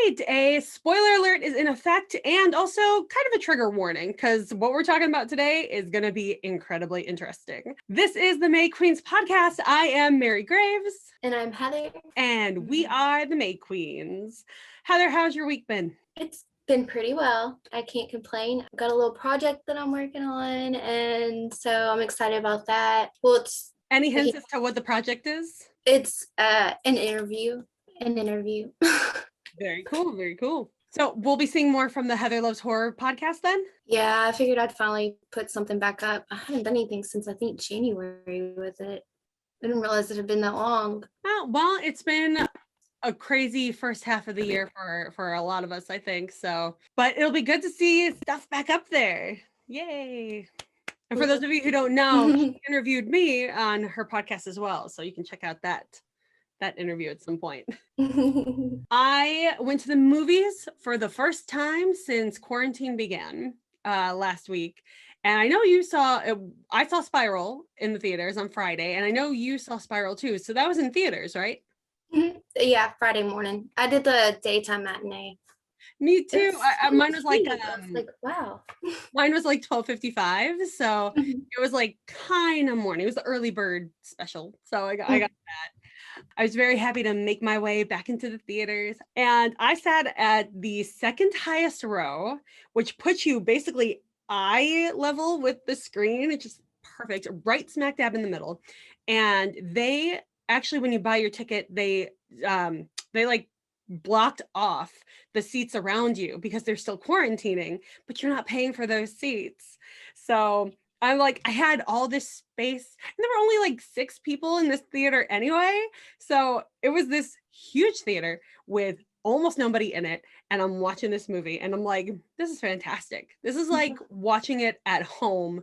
right, a spoiler alert is in effect, and also kind of a trigger warning, because what we're talking about today is going to be incredibly interesting. This is the May Queens podcast. I am Mary Graves. And I'm Heather. And we are the May Queens. Heather, how's your week been? It's been pretty well. I can't complain. I've got a little project that I'm working on, and so I'm excited about that. Well, Any hints as to what the project is? It's an interview. Very cool, very cool. So we'll be seeing more from the Heather Loves Horror podcast then? Yeah, I figured I'd finally put something back up. I haven't done anything since I think January with it. I didn't realize it had been that long. Oh, well, it's been a crazy first half of the year for a lot of us, I think. So, but it'll be good to see stuff back up there. Yay. And for those of you who don't know, she interviewed me on her podcast as well. So you can check out that interview at some point. I went to the movies for the first time since quarantine began last week. And I know you saw, I saw Spiral in the theaters on Friday, and I know you saw Spiral too. So that was in theaters, right? Yeah, Friday morning. I did the daytime matinee. Me too. Mine was like, wow. Mine was like 12:55. So it was like kind of morning. It was the early bird special. So I got that. I was very happy to make my way back into the theaters, and I sat at the second highest row, which puts you basically eye level with the screen. It's just perfect, right smack dab in the middle. And they actually, when you buy your ticket, they like blocked off the seats around you because they're still quarantining, but you're not paying for those seats. So I'm like, I had all this space, and there were only like 6 people in this theater anyway. So it was this huge theater with almost nobody in it. And I'm watching this movie and I'm like, this is fantastic. This is like watching it at home.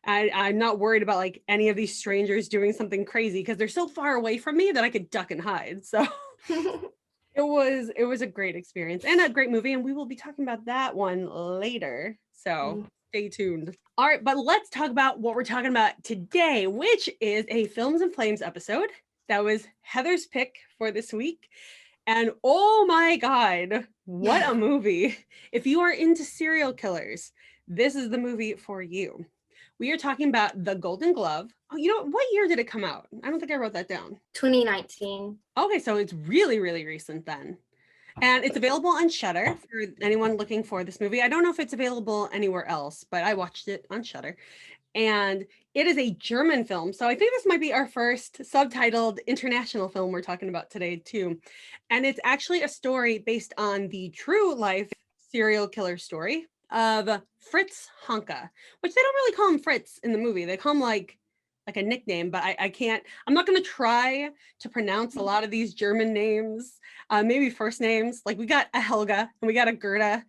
I'm not worried about like any of these strangers doing something crazy because they're so far away from me that I could duck and hide. So it was a great experience and a great movie. And we will be talking about that one later. So stay tuned. All right, but let's talk about what we're talking about today, which is a Films and Flames episode. That was Heather's pick for this week. And oh my God, what a movie. If you are into serial killers, this is the movie for you. We are talking about The Golden Glove. Oh, you know, what year did it come out? I don't think I wrote that down. 2019. Okay, so it's really, really recent then. And it's available on Shudder for anyone looking for this movie. I don't know if it's available anywhere else, but I watched it on Shudder. And it is a German film. So I think this might be our first subtitled international film we're talking about today too. And it's actually a story based on the true life serial killer story of Fritz Honka, which they don't really call him Fritz in the movie. They call him like a nickname, but I'm not going to try to pronounce a lot of these German names, maybe first names. Like we got a Helga and we got a Gerda.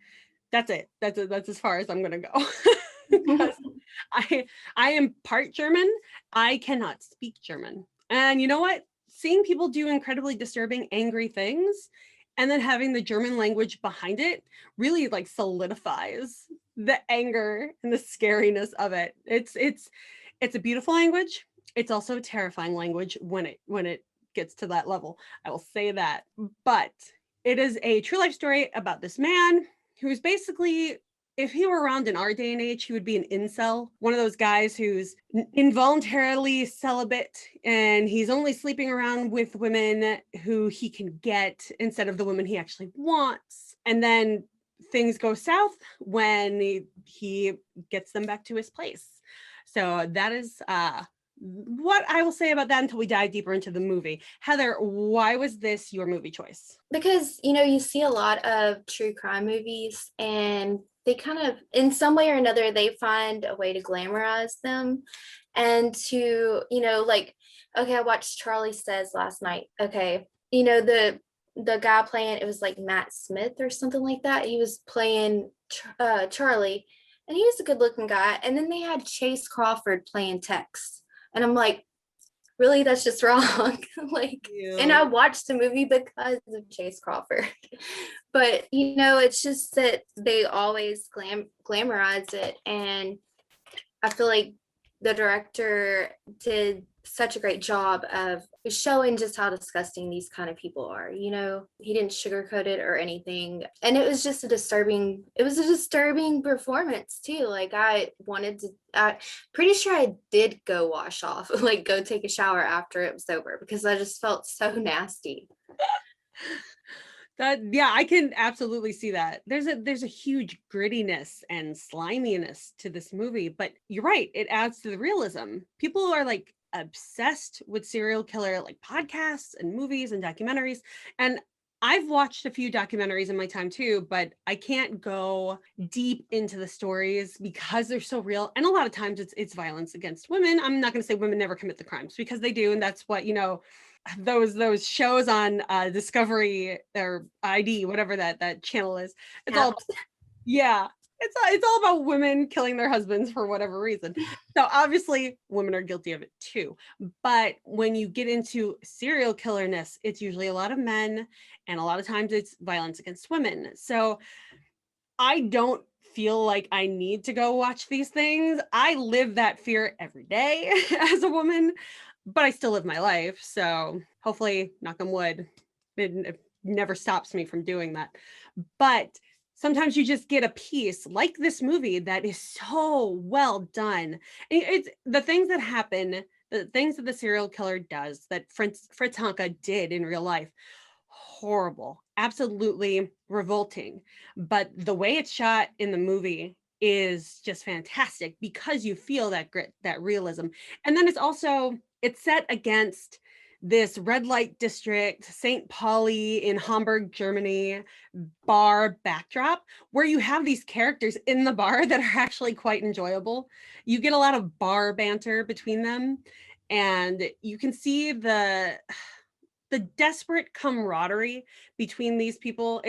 That's it. That's as far as I'm going to go. Because I am part German. I cannot speak German. And you know what? Seeing people do incredibly disturbing, angry things and then having the German language behind it really like solidifies the anger and the scariness of it. It's a beautiful language. It's also a terrifying language when it gets to that level. I will say that. But it is a true life story about this man who's basically, if he were around in our day and age, he would be an incel, one of those guys who's involuntarily celibate and he's only sleeping around with women who he can get instead of the women he actually wants. And then things go south when he gets them back to his place. So that is what I will say about that until we dive deeper into the movie. Heather, why was this your movie choice? Because, you see a lot of true crime movies and they kind of, in some way or another, they find a way to glamorize them and to, like, okay, I watched Charlie Says last night. Okay. The guy playing, it was like Matt Smith or something like that. He was playing Charlie and he was a good looking guy. And then they had Chase Crawford playing Tex. And I'm like, really, that's just wrong. And I watched the movie because of Chase Crawford. But, it's just that they always glamorize it. And I feel like the director did such a great job of showing just how disgusting these kind of people are. You know, he didn't sugarcoat it or anything. And it was just it was a disturbing performance too. Like I pretty sure I did go wash off, like go take a shower after it was over because I just felt so nasty. That, yeah, I can absolutely see that. There's a huge grittiness and sliminess to this movie, but you're right, it adds to the realism. People are like obsessed with serial killer like podcasts and movies and documentaries. And I've watched a few documentaries in my time too, but I can't go deep into the stories because they're so real. And a lot of times it's violence against women. I'm not going to say women never commit the crimes because they do, and that's what, those shows on Discovery or ID, whatever that channel is. It's all, yeah, it's all about women killing their husbands for whatever reason. So obviously women are guilty of it too. But when you get into serial killerness, it's usually a lot of men, and a lot of times it's violence against women. So I don't feel like I need to go watch these things. I live that fear every day as a woman, but I still live my life. So hopefully, knock on wood, it never stops me from doing that. But sometimes you just get a piece like this movie that is so well done. And it's the things that happen, the things that the serial killer does that Fritz Honka did in real life. Horrible, absolutely revolting. But the way it's shot in the movie is just fantastic because you feel that grit, that realism. And then it's set against this red light district, St. Pauli in Hamburg, Germany, bar backdrop where you have these characters in the bar that are actually quite enjoyable. You get a lot of bar banter between them, and you can see the desperate camaraderie between these people.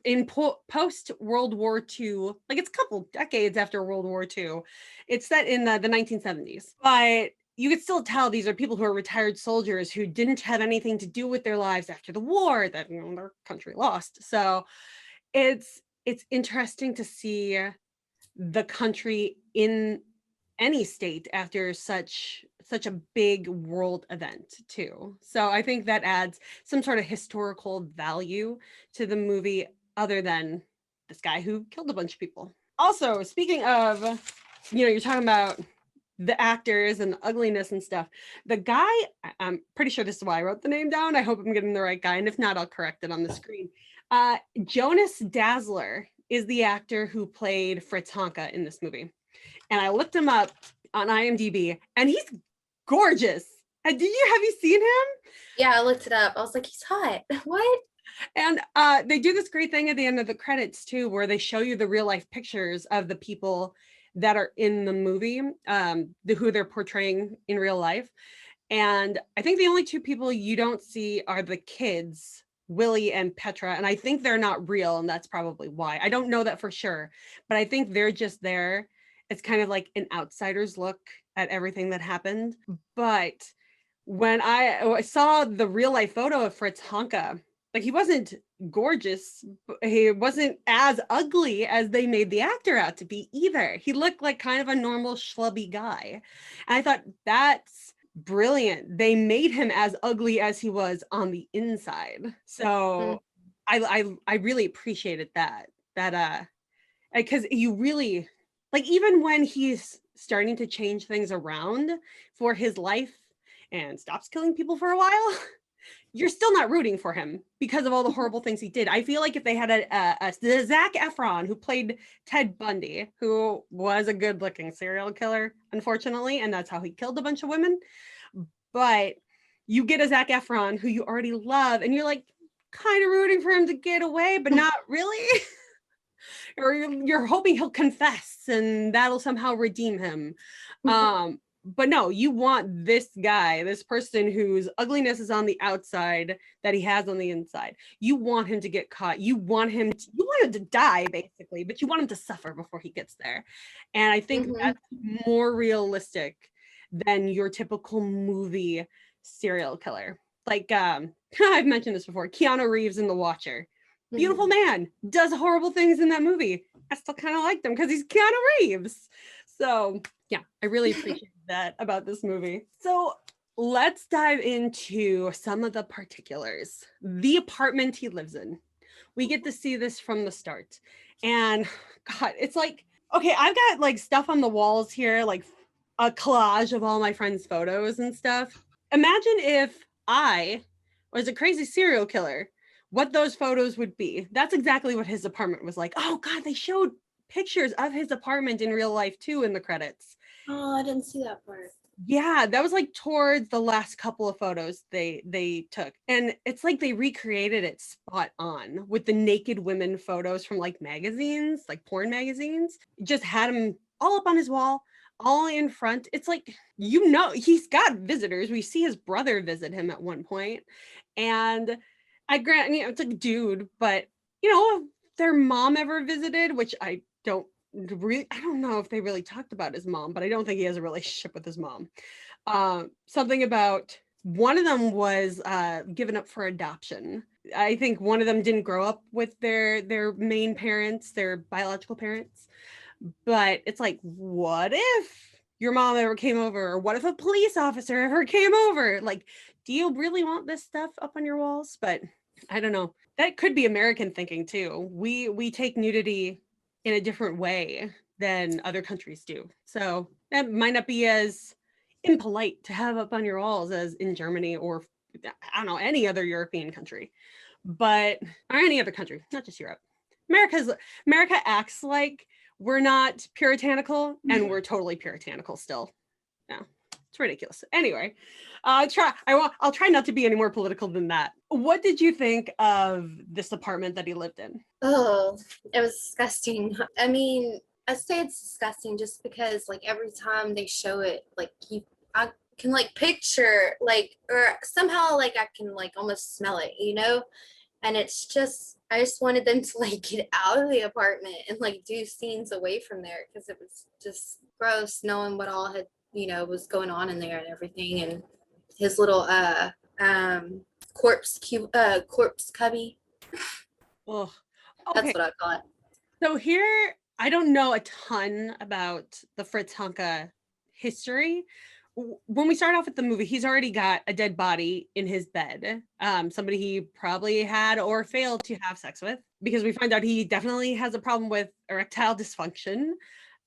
In post World War II, like it's a couple decades after World War II. It's set in the 1970s, but you could still tell these are people who are retired soldiers who didn't have anything to do with their lives after the war, that their country lost. So it's interesting to see the country in any state after such a big world event too. So I think that adds some sort of historical value to the movie other than this guy who killed a bunch of people. Also, speaking of, you're talking about the actors and the ugliness and stuff. The guy, I'm pretty sure this is why I wrote the name down. I hope I'm getting the right guy. And if not, I'll correct it on the screen. Jonas Dazzler is the actor who played Fritz Honka in this movie. And I looked him up on IMDb, and he's gorgeous. Have you seen him? Yeah, I looked it up. I was like, he's hot. What? And they do this great thing at the end of the credits too, where they show you the real life pictures of the people that are in the movie, who they're portraying in real life. And I think the only two people you don't see are the kids, Willie and Petra. And I think they're not real, and that's probably why. I don't know that for sure, but I think they're just there. It's kind of like an outsider's look at everything that happened. But when I saw the real life photo of Fritz Honka, like he wasn't gorgeous, he wasn't as ugly as they made the actor out to be either. He looked like kind of a normal schlubby guy. And I thought that's brilliant. They made him as ugly as he was on the inside. So I really appreciated that because you really, like, even when he's starting to change things around for his life and stops killing people for a while, you're still not rooting for him because of all the horrible things he did. I feel like if they had a Zac Efron who played Ted Bundy, who was a good looking serial killer, unfortunately, and that's how he killed a bunch of women. But you get a Zac Efron who you already love, and you're like kind of rooting for him to get away, but not really. Or you're hoping he'll confess and that'll somehow redeem him. But no, you want this guy, this person whose ugliness is on the outside that he has on the inside. You want him to get caught. You want him to die, basically, but you want him to suffer before he gets there. And I think that's more realistic than your typical movie serial killer. Like I've mentioned this before, Keanu Reeves in The Watcher. Beautiful man, does horrible things in that movie. I still kind of like them because he's Keanu Reeves. So yeah, I really appreciate that about this movie. So let's dive into some of the particulars. The apartment he lives in. We get to see this from the start. And God, it's like, okay, I've got like stuff on the walls here, like a collage of all my friends' photos and stuff. Imagine if I was a crazy serial killer, what those photos would be. That's exactly what his apartment was like. Oh God, they showed pictures of his apartment in real life too in the credits. Oh, I didn't see that part. Yeah, that was like towards the last couple of photos they took. And it's like they recreated it spot on with the naked women photos from like magazines, like porn magazines. Just had him all up on his wall, all in front. It's like, you know, he's got visitors. We see his brother visit him at one point. And I grant, you know, it's like, dude, but you know, if their mom ever visited, which I don't know if they really talked about his mom, but I don't think he has a relationship with his mom. Something about one of them was given up for adoption. I think one of them didn't grow up with their main parents, their biological parents. But it's like, what if your mom ever came over? Or what if a police officer ever came over? Like, do you really want this stuff up on your walls? But I don't know. That could be American thinking too. We take nudity in a different way than other countries do. So that might not be as impolite to have up on your walls as in Germany or I don't know, any other European country. But or any other country, not just Europe. America acts like we're not puritanical and we're totally puritanical still. Yeah, it's ridiculous. Anyway, I'll try not to be any more political than that. What did you think of this apartment that he lived in? Oh, it was disgusting. I mean, I say it's disgusting just because like every time they show it, like I can like picture like or somehow like I can like almost smell it, you know? And it's just I just wanted them to like get out of the apartment and like do scenes away from there because it was just gross knowing what all had, you know, was going on in there and everything and his little corpse cubby. Oh, That's okay. what I thought. So here, I don't know a ton about the Fritz Honka history. When we start off with the movie, he's already got a dead body in his bed. Somebody he probably had or failed to have sex with, because we find out he definitely has a problem with erectile dysfunction,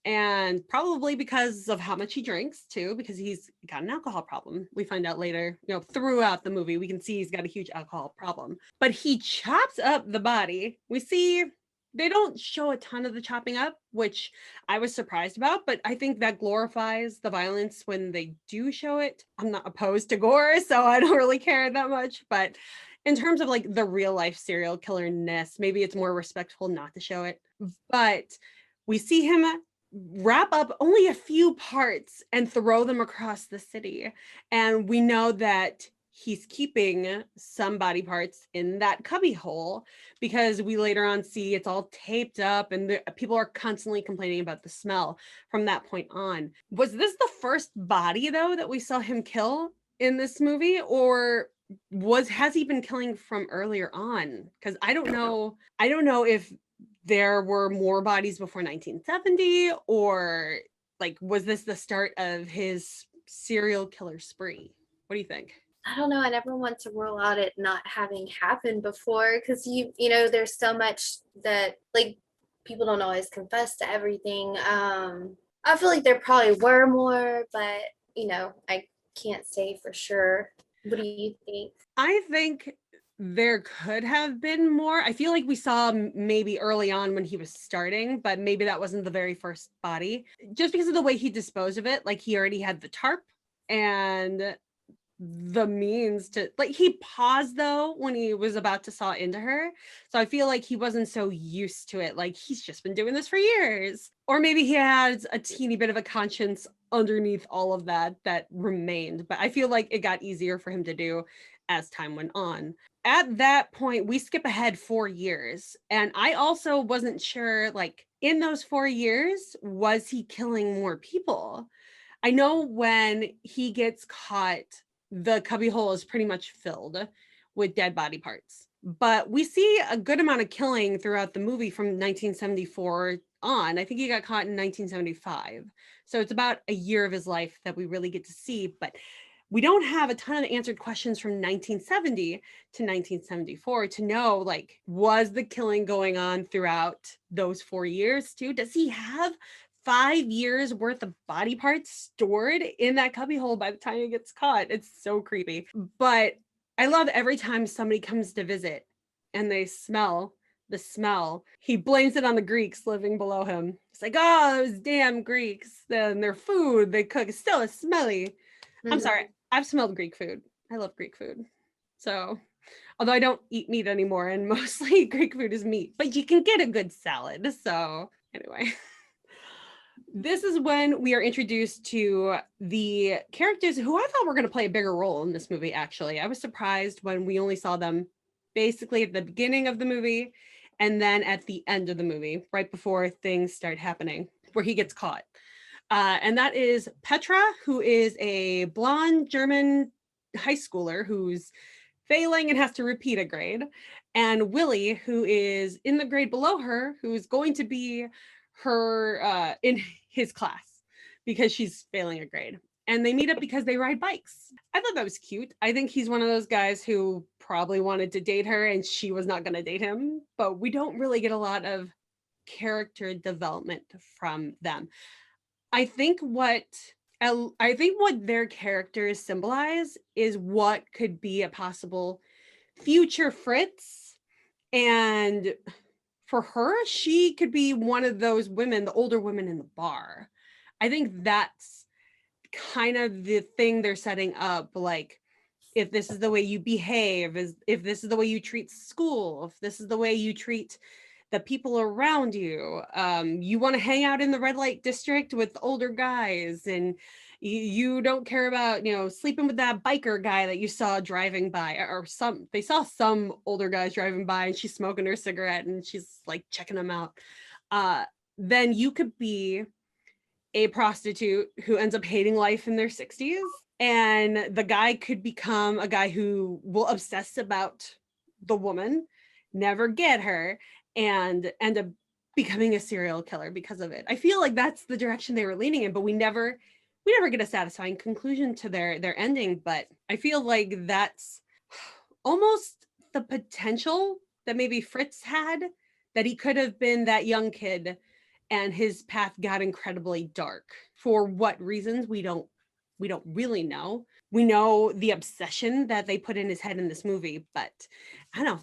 and probably because of how much he drinks too, because he's got an alcohol problem. We find out later, you know, throughout the movie, we can see he's got a huge alcohol problem. But he chops up the body. We see they don't show a ton of the chopping up, which I was surprised about, but I think that glorifies the violence when they do show it. I'm not opposed to gore, so I don't really care that much. But in terms of like the real life serial killer-ness, maybe it's more respectful not to show it. But we see him wrap up only a few parts and throw them across the city. And we know that he's keeping some body parts in that cubby hole because we later on see it's all taped up and people are constantly complaining about the smell from that point on. Was this the first body though that we saw him kill in this movie, or has he been killing from earlier on? Because I don't know if there were more bodies before 1970, or like was this the start of his serial killer spree? What do you think? I don't know. I never want to rule out it not having happened before because you know, there's so much that like people don't always confess to everything. I feel like there probably were more, but you know, I can't say for sure. What do you think? I think there could have been more. I feel like we saw maybe early on when he was starting, but maybe that wasn't the very first body. Just because of the way he disposed of it, like he already had the tarp and the means to, like, he paused though when he was about to saw into her. So I feel like he wasn't so used to it. Like he's just been doing this for years. Or maybe he had a teeny bit of a conscience underneath all of that remained. But I feel like it got easier for him to do as time went on. At that point, we skip ahead 4 years. And I also wasn't sure, like, in those 4 years, was he killing more people? I know when he gets caught, the cubbyhole is pretty much filled with dead body parts. But we see a good amount of killing throughout the movie from 1974 on. I think he got caught in 1975. So it's about a year of his life that we really get to see. But we don't have a ton of answered questions from 1970 to 1974 to know, like, was the killing going on throughout those 4 years too? Does he have 5 years worth of body parts stored in that cubbyhole by the time he gets caught? It's so creepy. But I love every time somebody comes to visit and they smell the smell, he blames it on the Greeks living below him. It's like, oh, those damn Greeks, then their food they cook is still smelly. I'm sorry, I've smelled Greek food. I love Greek food. So, although I don't eat meat anymore, and mostly Greek food is meat, but you can get a good salad. So, anyway, this is when we are introduced to the characters who I thought were going to play a bigger role in this movie, actually. I was surprised when we only saw them basically at the beginning of the movie and then at the end of the movie, right before things start happening, where he gets caught. And that is Petra, who is a blonde German high schooler who's failing and has to repeat a grade, and Willie, who is in the grade below her, who's going to be her in his class because she's failing a grade. And they meet up because they ride bikes. I thought that was cute. I think he's one of those guys who probably wanted to date her and she was not going to date him, but we don't really get a lot of character development from them. I think what their characters symbolize is what could be a possible future Fritz. And for her, she could be one of those women, the older women in the bar. I think that's kind of the thing they're setting up. Like, if this is the way you behave, if this is the way you treat school, if this is the way you treat the people around you, you want to hang out in the red light district with older guys, and you don't care about, sleeping with that biker guy that you saw driving by, or they saw some older guys driving by and she's smoking her cigarette and she's like checking them out. Then you could be a prostitute who ends up hating life in their 60s, and the guy could become a guy who will obsess about the woman, never get her, and end up becoming a serial killer because of it. I feel like that's the direction they were leaning in, but we never get a satisfying conclusion to their ending. But I feel like that's almost the potential that maybe Fritz had, that he could have been that young kid and his path got incredibly dark. For what reasons, we don't really know. We know the obsession that they put in his head in this movie, but I don't know.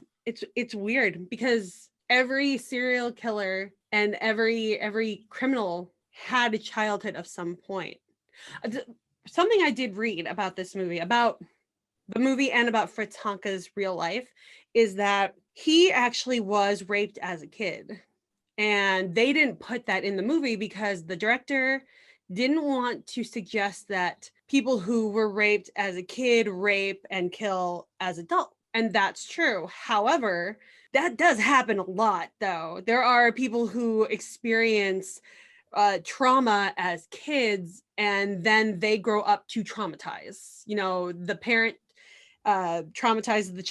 It's weird because every serial killer and every criminal had a childhood of some point. Something I did read about this movie, about the movie and about Fritz Honka's real life, is that he actually was raped as a kid. And they didn't put that in the movie because the director didn't want to suggest that people who were raped as a kid rape and kill as adults. And that's true. However, that does happen a lot, though. There are people who experience trauma as kids and then they grow up to traumatize. The parent traumatizes the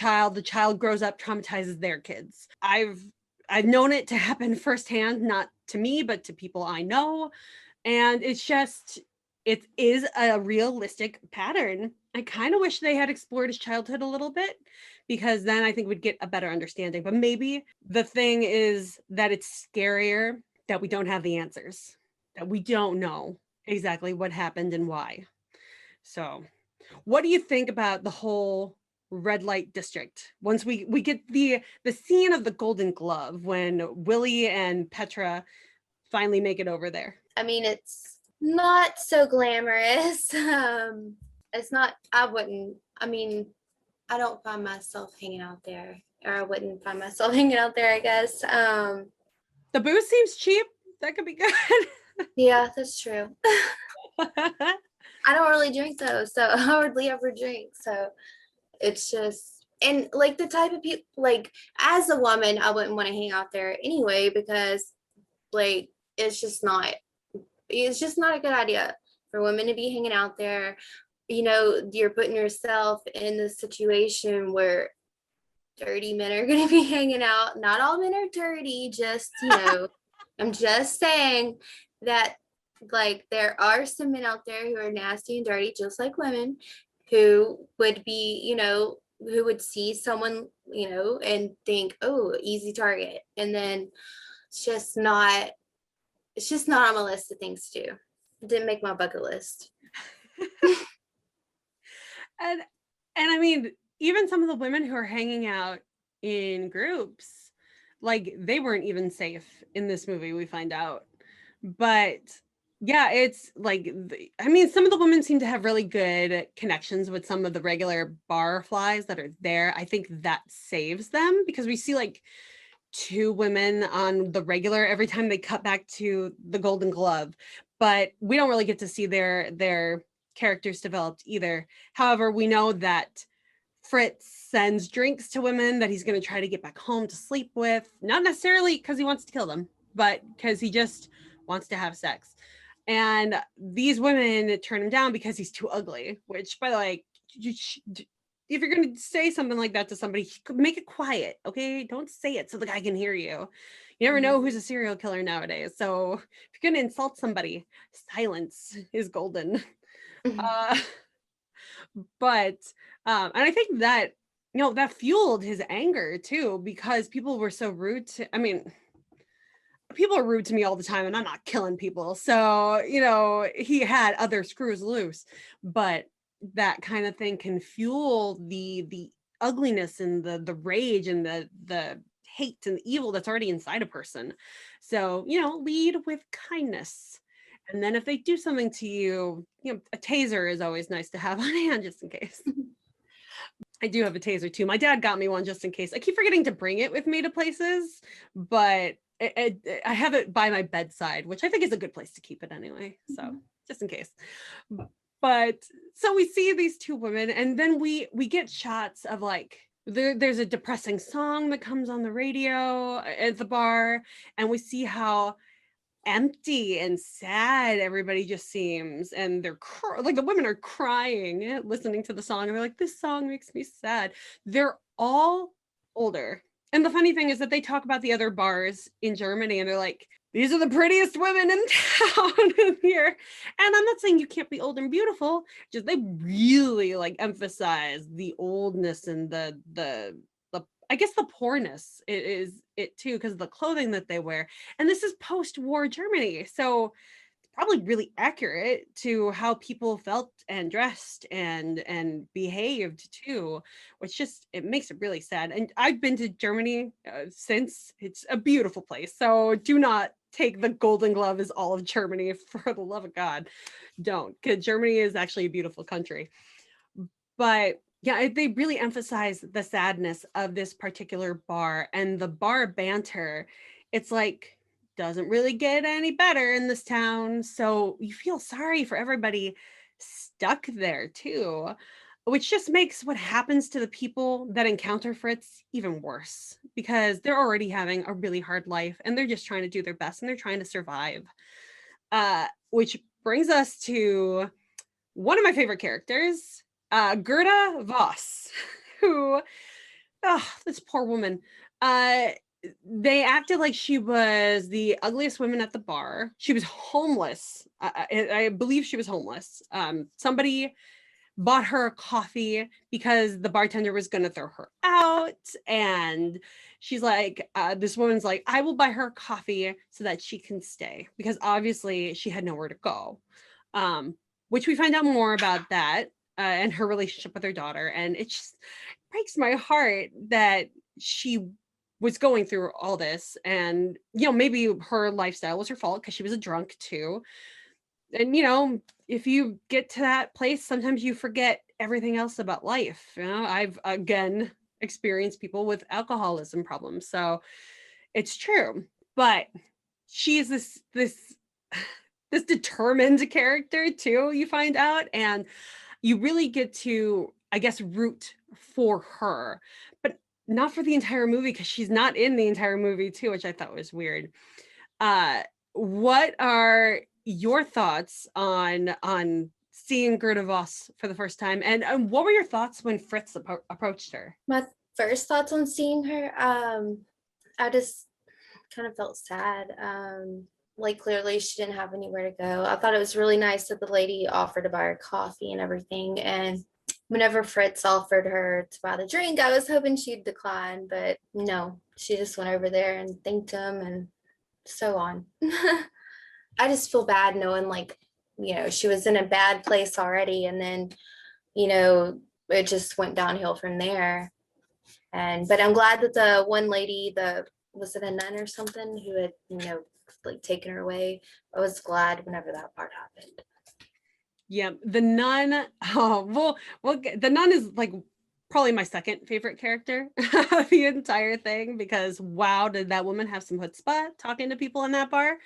child grows up, traumatizes their kids. I've known it to happen firsthand, not to me, but to people I know. And it is a realistic pattern. I kind of wish they had explored his childhood a little bit, because then I think we'd get a better understanding. But maybe the thing is that it's scarier that we don't have the answers, that we don't know exactly what happened and why. So what do you think about the whole red light district once we get the scene of the Golden Glove, when Willie and Petra finally make it over there? I mean, it's not so glamorous. It's not, I don't find myself hanging out there, or I wouldn't find myself hanging out there, I guess. The booze seems cheap. That could be good. Yeah, that's true. I don't really drink though, so I hardly ever drink. So it's just, and like the type of people, like as a woman, I wouldn't want to hang out there anyway, because like it's just not a good idea for women to be hanging out there. You're putting yourself in the situation where dirty men are going to be hanging out. Not all men are dirty, just I'm just saying that, like, there are some men out there who are nasty and dirty, just like women, who would be, who would see someone, and think, oh, easy target. And then it's just not, on my list of things to do. It didn't make my bucket list. And I mean, even some of the women who are hanging out in groups, like they weren't even safe in this movie, we find out. But yeah, it's like, I mean, some of the women seem to have really good connections with some of the regular bar flies that are there. I think that saves them, because we see like two women on the regular every time they cut back to the Golden Glove, but we don't really get to see their characters developed either. However, we know that Fritz sends drinks to women that he's going to try to get back home to sleep with, not necessarily because he wants to kill them, but because he just wants to have sex. And these women turn him down because he's too ugly, which, by the way, if you're going to say something like that to somebody, make it quiet, okay? Don't say it so the guy can hear you. You never know who's a serial killer nowadays. So if you're going to insult somebody, silence is golden. But and I think that, that fueled his anger too, because people were so rude to, I mean, people are rude to me all the time and I'm not killing people. So, he had other screws loose, but that kind of thing can fuel the ugliness and the rage and the hate and the evil that's already inside a person. So, lead with kindness. And then if they do something to you, a taser is always nice to have on hand just in case. I do have a taser too. My dad got me one just in case. I keep forgetting to bring it with me to places, but I have it by my bedside, which I think is a good place to keep it anyway. So just in case. But so we see these two women, and then we get shots of like, there's a depressing song that comes on the radio at the bar, and we see how empty and sad everybody just seems, and they're like, the women are crying listening to the song, and they're like, this song makes me sad. They're all older, and the funny thing is that they talk about the other bars in Germany, and they're like, these are the prettiest women in town here. And I'm not saying you can't be old and beautiful, just they really like emphasize the oldness and the I guess the poorness is it too, because of the clothing that they wear. And this is post-war Germany, so it's probably really accurate to how people felt and dressed and behaved too, which just, it makes it really sad. And I've been to Germany since. It's a beautiful place, so do not take the Golden Glove as all of Germany, for the love of God. Don't, because Germany is actually a beautiful country. But yeah, they really emphasize the sadness of this particular bar, and the bar banter. It's like, doesn't really get any better in this town. So you feel sorry for everybody stuck there too, which just makes what happens to the people that encounter Fritz even worse, because they're already having a really hard life and they're just trying to do their best and they're trying to survive. Which brings us to one of my favorite characters, Gerda Voss, who, this poor woman, they acted like she was the ugliest woman at the bar. She was homeless. I believe she was homeless. Somebody bought her a coffee because the bartender was going to throw her out. And she's like, this woman's like, I will buy her coffee so that she can stay, because obviously she had nowhere to go. Which we find out more about that and her relationship with her daughter. And it just breaks my heart that she was going through all this. And, maybe her lifestyle was her fault because she was a drunk too. And, if you get to that place, sometimes you forget everything else about life. I've, again, experienced people with alcoholism problems. So it's true. But she's this determined character too, you find out, and you really get to, I guess, root for her, but not for the entire movie, because she's not in the entire movie too, which I thought was weird. What are your thoughts on seeing Gerda Voss for the first time, and what were your thoughts when Fritz approached her? My first thoughts on seeing her, I just kind of felt sad. Like, clearly she didn't have anywhere to go. I thought it was really nice that the lady offered to buy her coffee and everything. And whenever Fritz offered her to buy the drink, I was hoping she'd decline, but no, she just went over there and thanked him and so on. I just feel bad knowing, like, she was in a bad place already, and then, it just went downhill from there. But I'm glad that the one lady, was it a nun or something, who had, like taken her away? I was glad whenever that part happened. Yeah, the nun. Oh, the nun is like probably my second favorite character of the entire thing, because wow, did that woman have some chutzpah talking to people in that bar.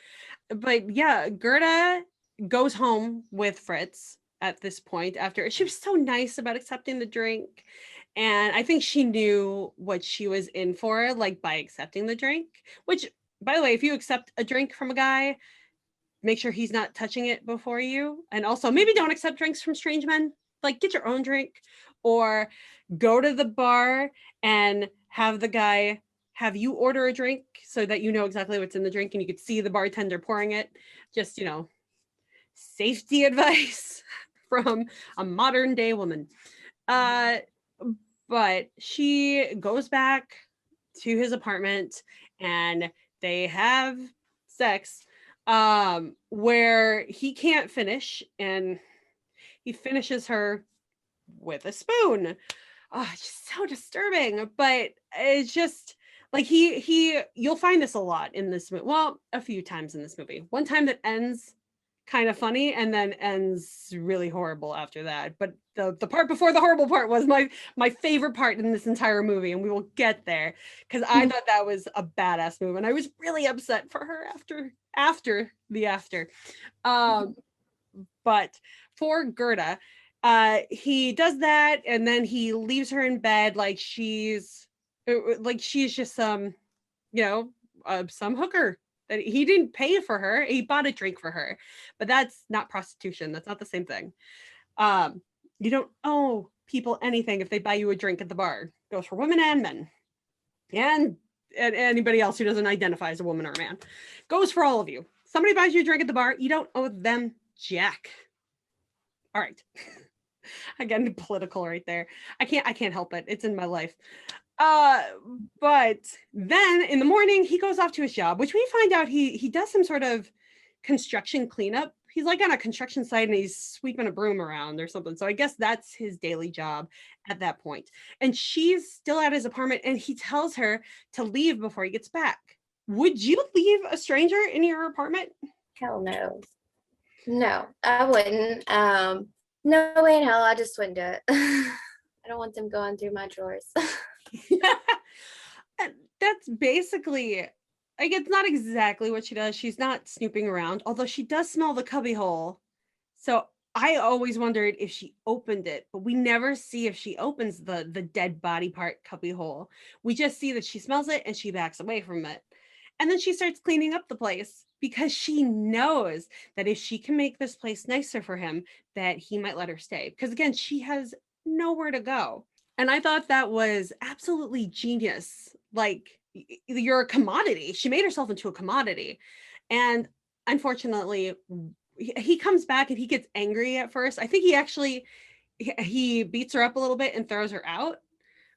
But yeah, Gerda goes home with Fritz at this point after she was so nice about accepting the drink. And I think she knew what she was in for, like by accepting the drink, which, by the way, if you accept a drink from a guy, make sure he's not touching it before you. And also maybe don't accept drinks from strange men. Like get your own drink, or go to the bar and have the guy have you order a drink so that you know exactly what's in the drink and you could see the bartender pouring it. Just, safety advice from a modern day woman. But she goes back to his apartment and they have sex, where he can't finish, and he finishes her with a spoon. Oh, it's just so disturbing. But it's just like you'll find this a lot in this movie. Well, a few times in this movie. One time that ends kind of funny and then ends really horrible after that. But the part before the horrible part was my favorite part in this entire movie, and we will get there, because I thought that was a badass move, and I was really upset for her after the after. But for Gerda, he does that, and then he leaves her in bed like she's just some hooker that he didn't pay for her. He bought a drink for her, but that's not prostitution. That's not the same thing. You don't owe people anything if they buy you a drink at the bar. It goes for women and men, and anybody else who doesn't identify as a woman or a man. Goes for all of you. Somebody buys you a drink at the bar, you don't owe them jack. All right. I get political right there. I can't help it. It's in my life. But then in the morning he goes off to his job, which we find out he does some sort of construction cleanup. He's like on a construction site and he's sweeping a broom around or something. So I guess that's his daily job at that point. And she's still at his apartment and he tells her to leave before he gets back. Would you leave a stranger in your apartment? Hell no. No, I wouldn't. No way in hell, I just wouldn't do it. I don't want them going through my drawers. That's basically, like, it's not exactly what she does. She's not snooping around, although she does smell the cubbyhole. So I always wondered if she opened it, but we never see if she opens the dead body part cubbyhole. We just see that she smells it and she backs away from it. And then she starts cleaning up the place because she knows that if she can make this place nicer for him, that he might let her stay. Because again, she has nowhere to go. And I thought that was absolutely genius. Like, you're a commodity. She made herself into a commodity. And unfortunately, he comes back and he gets angry at first. I think he beats her up a little bit and throws her out.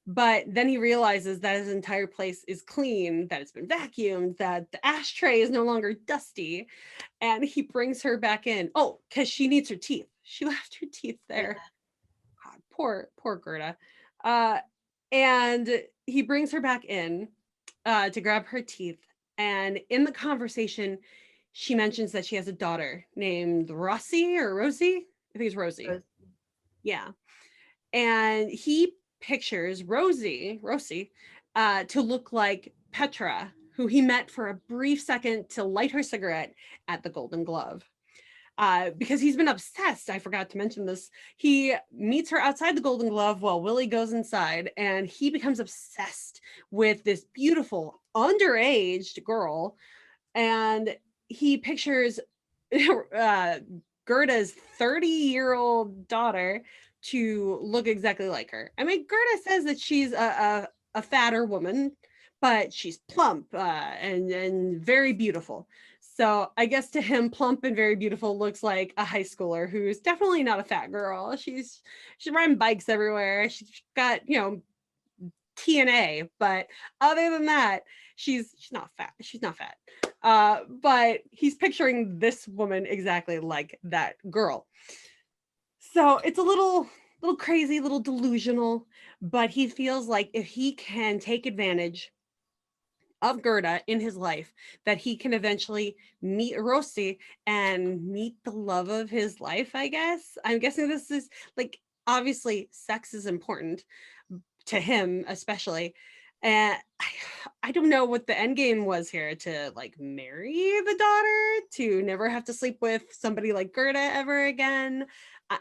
But then he realizes that his entire place is clean, that it's been vacuumed, that the ashtray is no longer dusty, and he brings her back in. Oh, because she needs her teeth. She left her teeth there. God, poor Gerda. And he brings her back in to grab her teeth. And in the conversation, she mentions that she has a daughter named Rosie. I think it's Rosie. Yeah. And he pictures Rosie to look like Petra, who he met for a brief second to light her cigarette at the Golden Glove. Because he's been obsessed. I forgot to mention this. He meets her outside the Golden Glove while Willie goes inside, and he becomes obsessed with this beautiful underage girl. And he pictures Gerda's 30-year-old daughter to look exactly like her. I mean, Gerda says that she's a fatter woman, but she's plump and very beautiful. So I guess to him, plump and very beautiful looks like a high schooler who's definitely not a fat girl. She's riding bikes everywhere. She's got, TNA, but other than that, she's not fat. She's not fat. But he's picturing this woman exactly like that girl. So it's a little crazy, little delusional, but he feels like if he can take advantage of Gerda in his life, that he can eventually meet Rosi and meet the love of his life, I guess. I'm guessing this is like, obviously sex is important to him, especially. And I don't know what the end game was here, to like marry the daughter, to never have to sleep with somebody like Gerda ever again.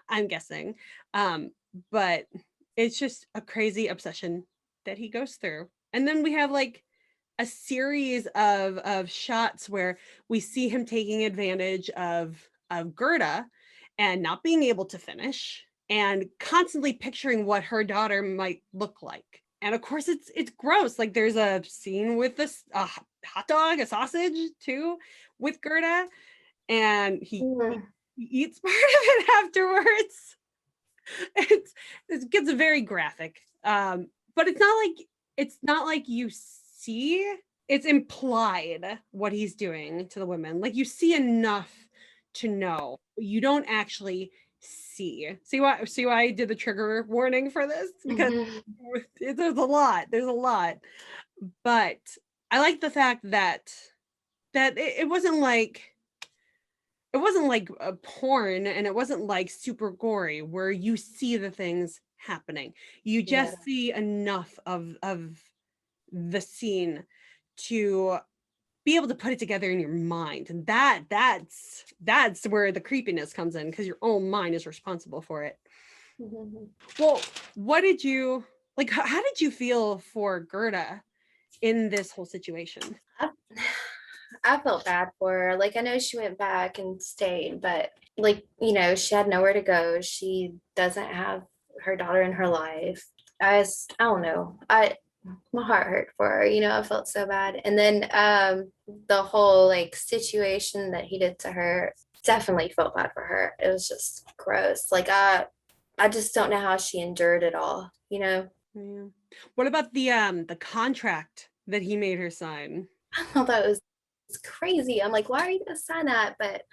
I'm guessing. But it's just a crazy obsession that he goes through. And then we have like a series of shots where we see him taking advantage of Gerda and not being able to finish and constantly picturing what her daughter might look like. And of course it's gross. Like there's a scene with this hot dog, a sausage too, with Gerda, and he eats part of it afterwards. It gets very graphic. But it's not like you see, it's implied what he's doing to the women. Like you see enough to know, but you don't actually see. See why I did the trigger warning for this? Because there's a lot. But I like the fact that it wasn't like a porn, and it wasn't like super gory where you see the things happening. You Yeah. just see enough of the scene to be able to put it together in your mind, and that's where the creepiness comes in, because your own mind is responsible for it. Well, what did you like, how did you feel for Gerda in this whole situation? I felt bad for her. Like, I know she went back and stayed, but like, she had nowhere to go. She doesn't have her daughter in her life. I don't know. My heart hurt for her, I felt so bad. And then the whole like situation that he did to her, definitely felt bad for her. It was just gross. Like I just don't know how she endured it all, Yeah. What about the contract that he made her sign? I thought that was crazy. I'm like, why are you gonna sign that? But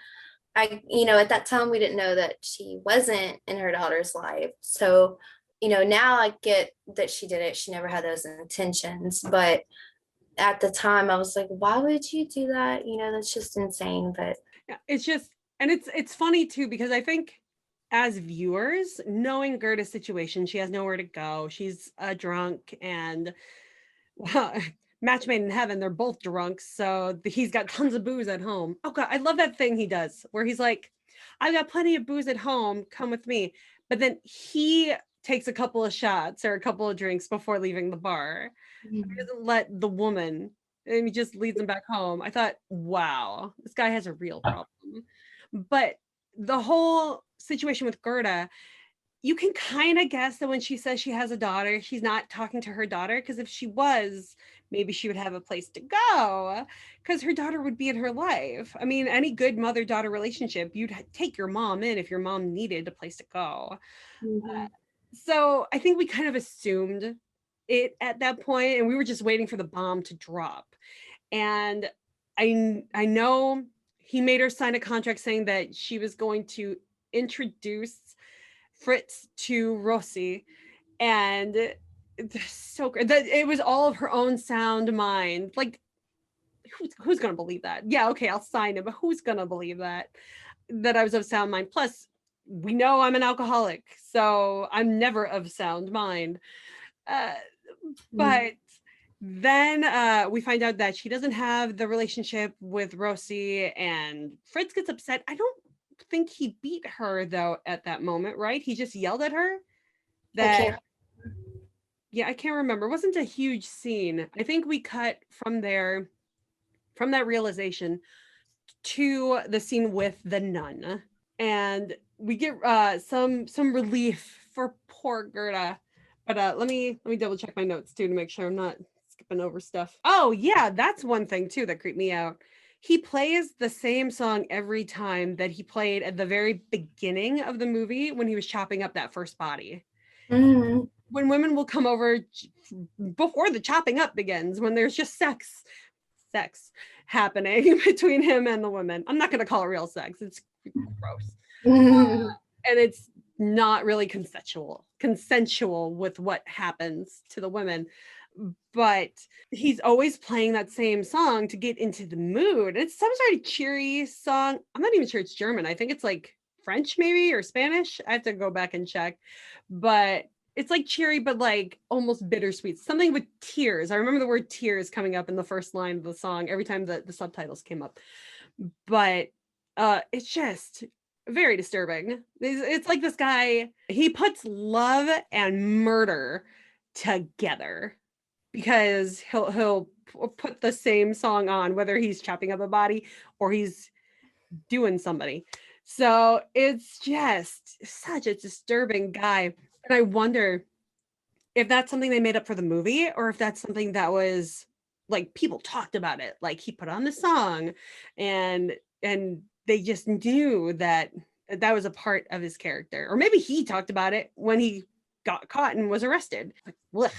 at that time we didn't know that she wasn't in her daughter's life. So, now I get that she did it. She never had those intentions. But at the time I was like, why would you do that? That's just insane. But Yeah, it's just, and it's funny too, because I think as viewers, knowing Gerda's situation, she has nowhere to go. She's a drunk, and well, match made in heaven. They're both drunks, so he's got tons of booze at home. Oh God, I love that thing he does where he's like, "I've got plenty of booze at home. Come with me." But then he takes a couple of shots or a couple of drinks before leaving the bar. He doesn't let the woman, and he just leads them back home. I thought, wow, this guy has a real problem. But the whole situation with Gerda, you can kind of guess that when she says she has a daughter, she's not talking to her daughter, because if she was, maybe she would have a place to go, because her daughter would be in her life. I mean, any good mother-daughter relationship, you'd take your mom in if your mom needed a place to go. So I think we kind of assumed it at that point, and we were just waiting for the bomb to drop. And I know he made her sign a contract saying that she was going to introduce Fritz to Rossi, and it's so great that it was all of her own sound mind. Like, who's gonna believe that? Yeah, okay, I'll sign it, but who's gonna believe that I was of sound mind? Plus, we know I'm an alcoholic, so I'm never of sound mind. Uh, but then we find out that she doesn't have the relationship with Rossi, and Fritz gets upset. I don't think he beat her though at that moment, right? He just yelled at her. That, yeah, I can't remember. It wasn't a huge scene. I think we cut from there, from that realization, to the scene with the nun, and we get some relief for poor Gerda. But let me double check my notes too to make sure I'm not skipping over stuff. Oh yeah, that's one thing too that creeped me out. he plays the same song every time that he played at the very beginning of the movie when he was chopping up that first body. Mhm. When women will come over before the chopping up begins, when there's just sex happening between him and the women. I'm not going to call it real sex. It's gross. And it's not really consensual with what happens to the women. But he's always playing that same song to get into the mood. It's some sort of cheery song. I'm not even sure it's German. I think it's like French maybe or Spanish. I have to go back and check. But it's like cheery, but like almost bittersweet. Something with tears. I remember the word tears coming up in the first line of the song every time the subtitles came up. But it's just very disturbing. It's like this guy, he puts love and murder together because he'll put the same song on whether he's chopping up a body or he's doing somebody. So it's just such a disturbing guy. And I wonder if that's something they made up for the movie or if that's something that was like people talked about it. Like he put on the song and they just knew that that was a part of his character. Or maybe he talked about it when he got caught and was arrested. Like, blech,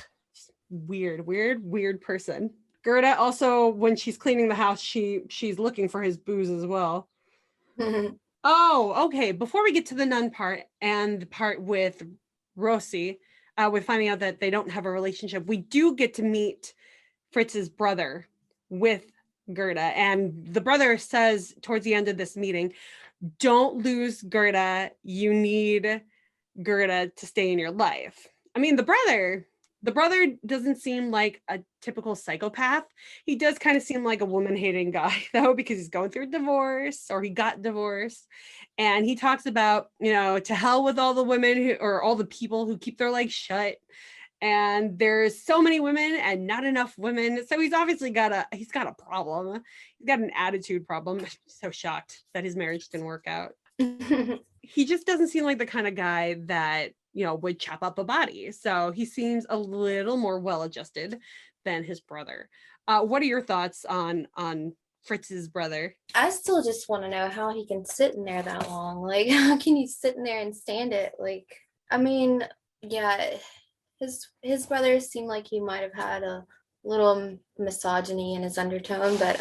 weird person. Gerda also, when she's cleaning the house, she's looking for his booze as well. Oh, okay. Before we get to the nun part and the part with Rossi, with finding out that they don't have a relationship, we do get to meet Fritz's brother with Gerda. And the brother says towards the end of this meeting, don't lose Gerda. You need Gerda to stay in your life. I mean, the brother doesn't seem like a typical psychopath. He does kind of seem like a woman-hating guy, though, because he's going through a divorce, or he got divorced. And he talks about, to hell with all the women who, or all the people who keep their legs shut. And there's so many women and not enough women. So he's obviously got a problem. He's got an attitude problem. I'm so shocked that his marriage didn't work out. He just doesn't seem like the kind of guy that, would chop up a body. So he seems a little more well-adjusted than his brother. What are your thoughts on Fritz's brother? I still just want to know how he can sit in there that long. Like, how can you sit in there and stand it? Like, I mean, yeah, his brother seemed like he might have had a little misogyny in his undertone, but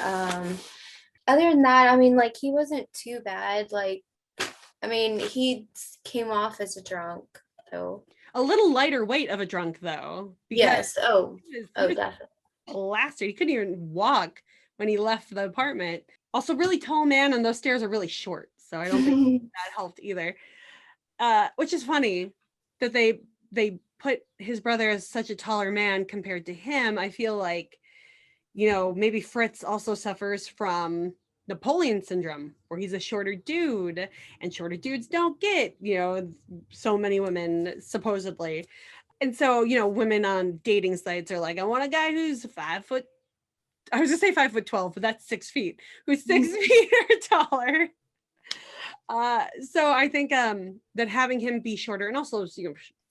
other than that, I mean, like, he wasn't too bad. Like, I mean, he came off as a drunk, though. A little lighter weight of a drunk, though. Yes. Oh, definitely. Plastered. He couldn't even walk when he left the apartment. Also, really tall man, and those stairs are really short, so I don't think that helped either. Which is funny that they put his brother as such a taller man compared to him. I feel like, maybe Fritz also suffers from Napoleon syndrome, where he's a shorter dude, and shorter dudes don't get, so many women, supposedly. And so, women on dating sites are like, I want a guy who's 5 foot, I was gonna say 5'12", but that's 6 feet, who's 6 feet or taller. So I think that having him be shorter and also,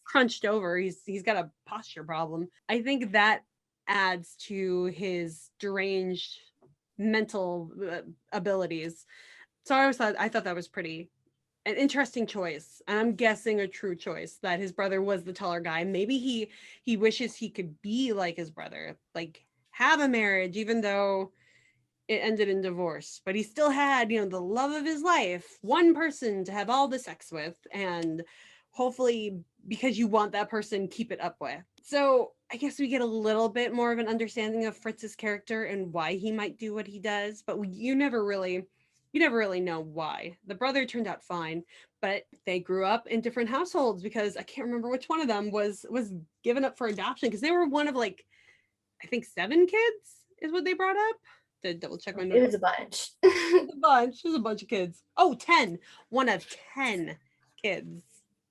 crunched over, he's got a posture problem. I think that adds to his deranged mental abilities. So I thought that was pretty an interesting choice, and I'm guessing a true choice, that his brother was the taller guy. Maybe he wishes he could be like his brother, like have a marriage, even though it ended in divorce, but he still had, the love of his life, one person to have all the sex with, and hopefully, because you want that person, keep it up with. So I guess we get a little bit more of an understanding of Fritz's character and why he might do what he does, but you never really know why. The brother turned out fine, but they grew up in different households, because I can't remember which one of them was given up for adoption, because they were one of, like, I think 7 kids is what they brought up. To double check my notes. It was a bunch. It was a bunch of kids. Oh, 10. One of 10 kids.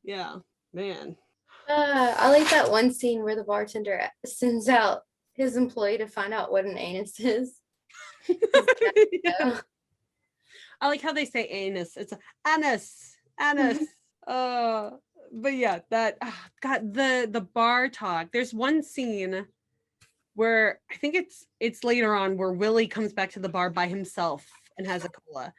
Yeah, man. I like that one scene where the bartender sends out his employee to find out what an anus is. Yeah. I like how they say anus. It's anus. But yeah, that God, the bar talk. There's one scene where I think it's later on where Willie comes back to the bar by himself and has a cola,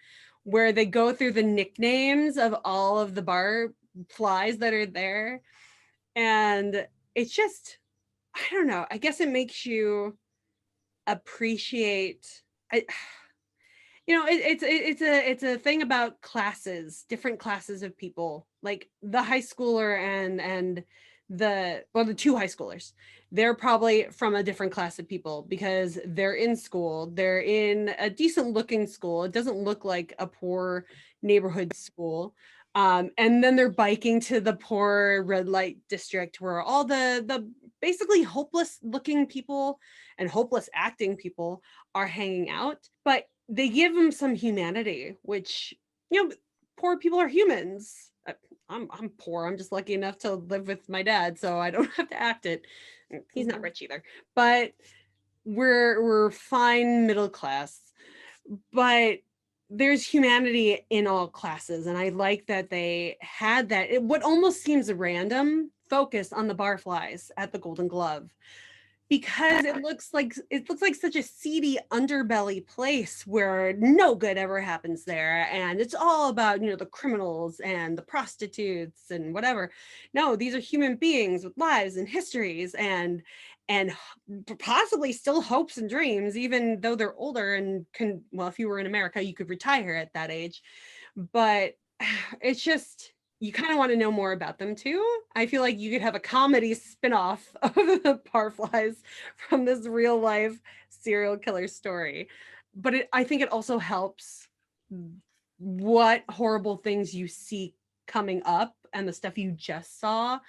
where they go through the nicknames of all of the bar flies that are there. And it's just, I don't know, I guess it makes you appreciate, I, it's a thing about classes, different classes of people, like the high schooler and the two high schoolers. They're probably from a different class of people because they're in school. They're in a decent looking school. It doesn't look like a poor neighborhood school. And then they're biking to the poor red light district where all the basically hopeless looking people and hopeless acting people are hanging out. But they give them some humanity, which, poor people are humans. I'm poor. I'm just lucky enough to live with my dad, so I don't have to act it. He's not rich either, but we're fine middle class. But there's humanity in all classes, and I like that they had that. What almost seems a random focus on the barflies at the Golden Glove, because it looks like such a seedy underbelly place where no good ever happens there, and it's all about the criminals and the prostitutes and whatever. No, these are human beings with lives and histories and possibly still hopes and dreams, even though they're older and can, well, if you were in America you could retire at that age. But it's just, you kind of want to know more about them too. I feel like you could have a comedy spin-off of the Parflies from this real life serial killer story. But I think it also helps what horrible things you see coming up and the stuff you just saw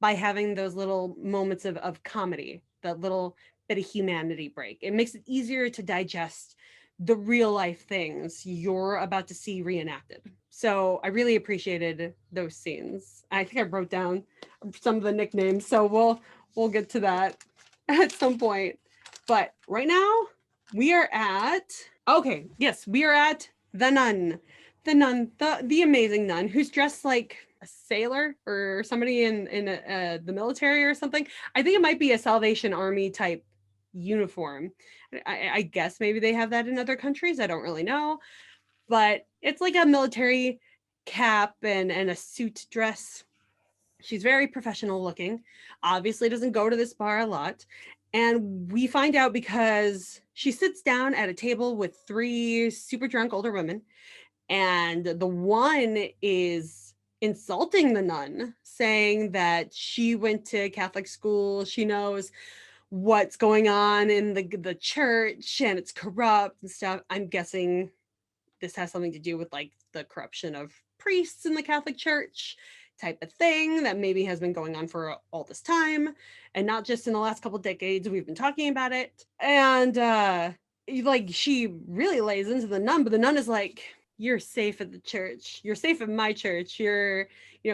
by having those little moments of comedy, that little bit of humanity break. It makes it easier to digest the real life things you're about to see reenacted. So I really appreciated those scenes. I think I wrote down some of the nicknames, so we'll get to that at some point. But right now we are at, okay, yes, we are at the nun. The nun, the amazing nun who's dressed like a sailor or somebody in the military or something. I think it might be a Salvation Army type uniform. I guess maybe they have that in other countries. I don't really know, but it's like a military cap and a suit dress. She's very professional looking, obviously doesn't go to this bar a lot. And we find out because she sits down at a table with three super drunk older women, and the one is insulting the nun, saying that she went to Catholic school, she knows what's going on in the church and it's corrupt and stuff. I'm guessing this has something to do with like the corruption of priests in the Catholic Church type of thing that maybe has been going on for all this time, and not just in the last couple of decades. We've been talking about it. And like, she really lays into the nun, but the nun is like, you're safe at the church, you're safe at my church, you're,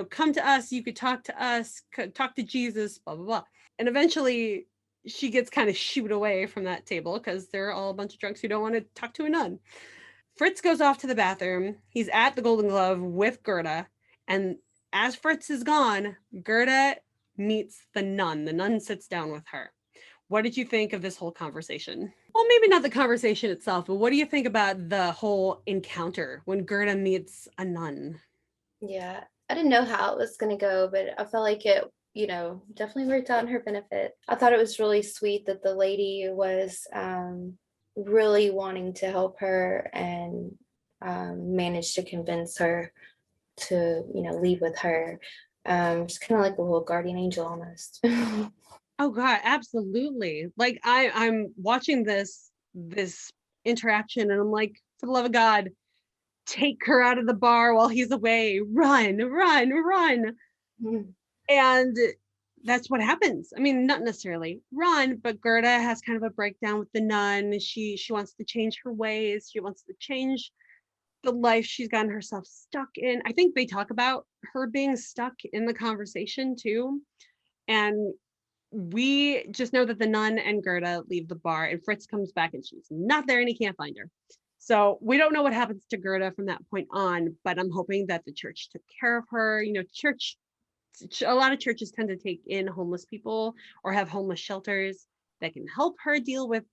come to us, you could talk to us, talk to Jesus, blah blah blah. And eventually she gets kind of shooed away from that table because they're all a bunch of drunks who don't want to talk to a nun. Fritz goes off to the bathroom. He's at the Golden Glove with Gerda. And as Fritz is gone, Gerda meets the nun. The nun sits down with her. What did you think of this whole conversation? Well, maybe not the conversation itself, but what do you think about the whole encounter when Gerda meets a nun? Yeah, I didn't know how it was going to go, but I felt like it, definitely worked out in her benefit. I thought it was really sweet that the lady was really wanting to help her and managed to convince her to, leave with her. It's kind of like a little guardian angel almost. Oh God, absolutely. Like I'm watching this interaction and I'm like, for the love of God, take her out of the bar while he's away. Run, run, run. And that's what happens. I mean, not necessarily run, but Gerda has kind of a breakdown with the nun. She wants to change her ways. She wants to change the life she's gotten herself stuck in. I think they talk about her being stuck in the conversation too. And we just know that the nun and Gerda leave the bar and Fritz comes back and she's not there and he can't find her. So we don't know what happens to Gerda from that point on, but I'm hoping that the church took care of her. A lot of churches tend to take in homeless people or have homeless shelters. that can help her deal with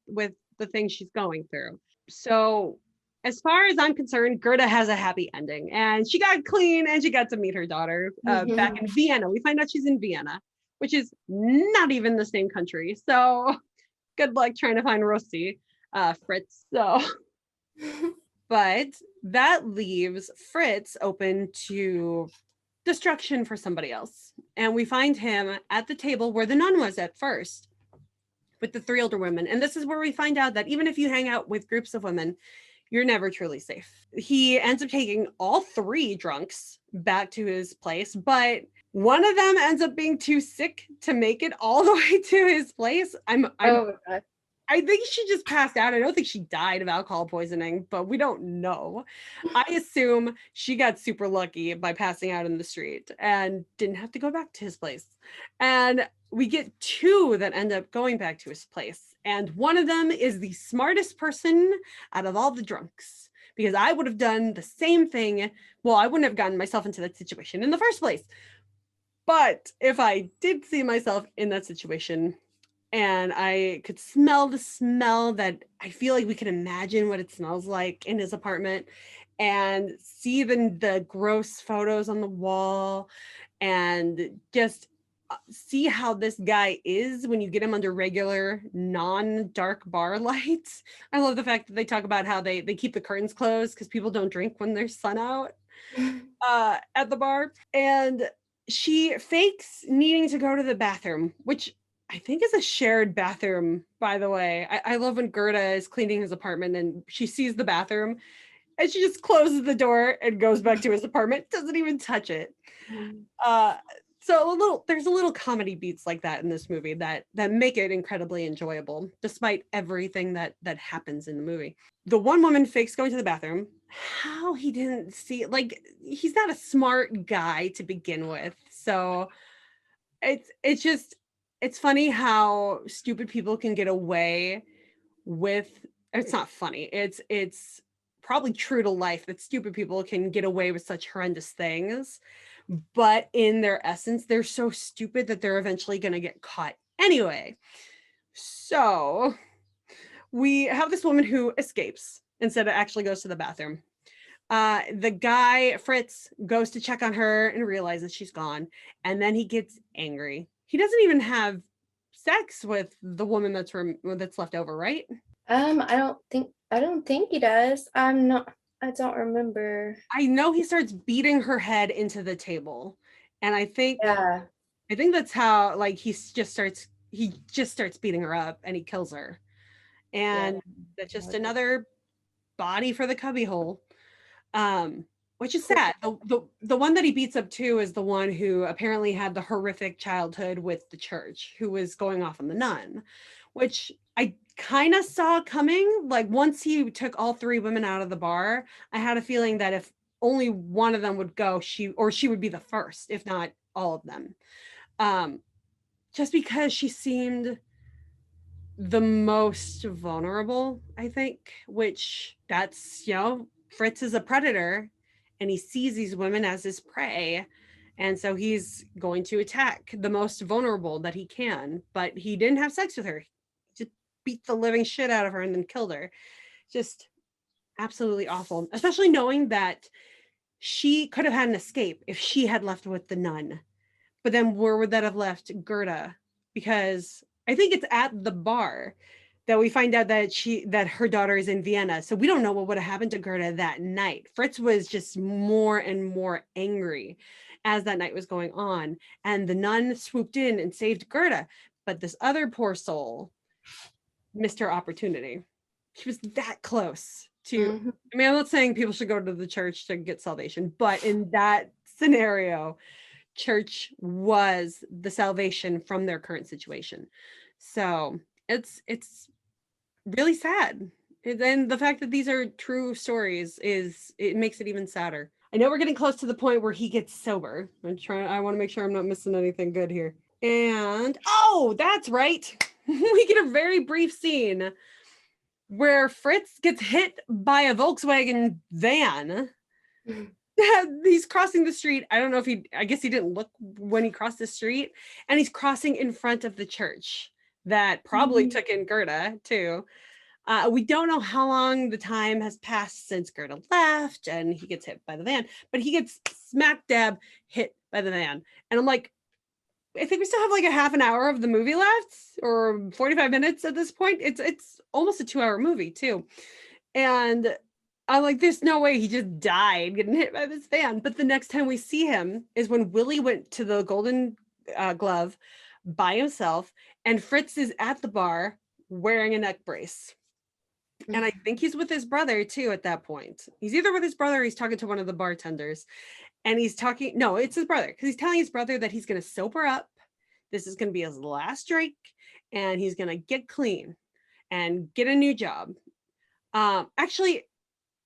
the things she's going through. So as far as I'm concerned, Gerda has a happy ending, and she got clean and she got to meet her daughter back in Vienna. We find out she's in Vienna, which is not even the same country. So good luck trying to find Rusty, Fritz. So, but that leaves Fritz open to destruction for somebody else. And we find him at the table where the nun was at first with the 3 older women. And this is where we find out that even if you hang out with groups of women, you're never truly safe. He ends up taking all 3 drunks back to his place, but one of them ends up being too sick to make it all the way to his place. I think she just passed out. I don't think she died of alcohol poisoning, but we don't know. I assume she got super lucky by passing out in the street and didn't have to go back to his place. And we get 2 that end up going back to his place. And one of them is the smartest person out of all the drunks, because I would have done the same thing. Well, I wouldn't have gotten myself into that situation in the first place. But if I did see myself in that situation, and I could smell the smell that I feel like we can imagine what it smells like in his apartment, and see the gross photos on the wall, and just see how this guy is when you get him under regular non-dark bar lights. I love the fact that they talk about how they keep the curtains closed because people don't drink when there's sun out at the bar. And she fakes needing to go to the bathroom, which I think is a shared bathroom, by the way. I love when Gerda is cleaning his apartment and she sees the bathroom and she just closes the door and goes back to his apartment, doesn't even touch it. So there's a little comedy beats like that in this movie that make it incredibly enjoyable, despite everything that happens in the movie. The one woman fakes going to the bathroom. How he didn't see it, like, he's not a smart guy to begin with. So it's funny how stupid people can get away with. It's not funny. It's probably true to life that stupid people can get away with such horrendous things, but in their essence, they're so stupid that they're eventually going to get caught anyway. So we have this woman who escapes instead of actually goes to the bathroom. The guy, Fritz, goes to check on her and realizes she's gone. And then he gets angry. He doesn't even have sex with the woman that's left over, right? I don't think he does. I don't remember. I know he starts beating her head into the table. And I think that's how, like, he just starts beating her up and he kills her. And that's just another body for the cubbyhole. Which is sad. The one that he beats up too is the one who apparently had the horrific childhood with the church, who was going off on the nun, which I kind of saw coming. Like, once he took all 3 women out of the bar, I had a feeling that if only one of them would go, she would be the first, if not all of them. Just because she seemed the most vulnerable, I think, which that's, Fritz is a predator and he sees these women as his prey. And so he's going to attack the most vulnerable that he can, but he didn't have sex with her. Just beat the living shit out of her and then killed her. Just absolutely awful, especially knowing that she could have had an escape if she had left with the nun. But then where would that have left Gerda? Because I think it's at the bar that we find out that her daughter is in Vienna. So we don't know what would have happened to Gerda that night. Fritz was just more and more angry as that night was going on. And the nun swooped in and saved Gerda. But this other poor soul missed her opportunity. She was that close to, I mean, I'm not saying people should go to the church to get salvation, but in that scenario, church was the salvation from their current situation. So it's really sad. And then the fact that these are true stories it makes it even sadder. I know we're getting close to the point where he gets sober. I want to make sure I'm not missing anything good here. And that's right. We get a very brief scene where Fritz gets hit by a Volkswagen van. He's crossing the street. I don't know if I guess he didn't look when he crossed the street, and he's crossing in front of the church. that probably took in Gerda too. We don't know how long the time has passed since Gerda left and he gets hit by the van, but he gets smack dab hit by the van. And I'm like, I think we still have like a half an hour of the movie left, or 45 minutes at this point. It's almost a 2-hour movie too. And I'm like, there's no way he just died getting hit by this van. But the next time we see him is when Willie went to the Golden Glove by himself, and Fritz is at the bar wearing a neck brace. And I think he's with his brother too at that point. He's either with his brother or he's talking to one of the bartenders. And he's talking, no, it's his brother, because he's telling his brother that he's going to sober up. This is going to be his last drink, and he's going to get clean and get a new job. Actually,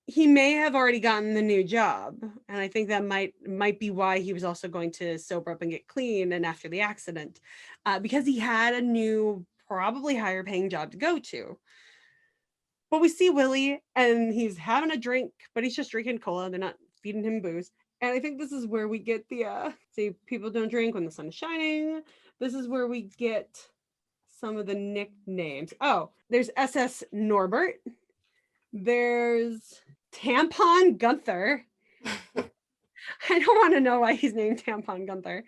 he may have already gotten the new job, and I think that might be why he was also going to sober up and get clean and after the accident, because he had a new, probably higher paying job to go to. But we see Willie, and he's having a drink, but he's just drinking cola. They're not feeding him booze. And I think this is where we get the see, people don't drink when the sun is shining. This is where we get some of the nicknames. Oh, there's SS Norbert. There's Tampon Gunther. I don't want to know why he's named Tampon Gunther.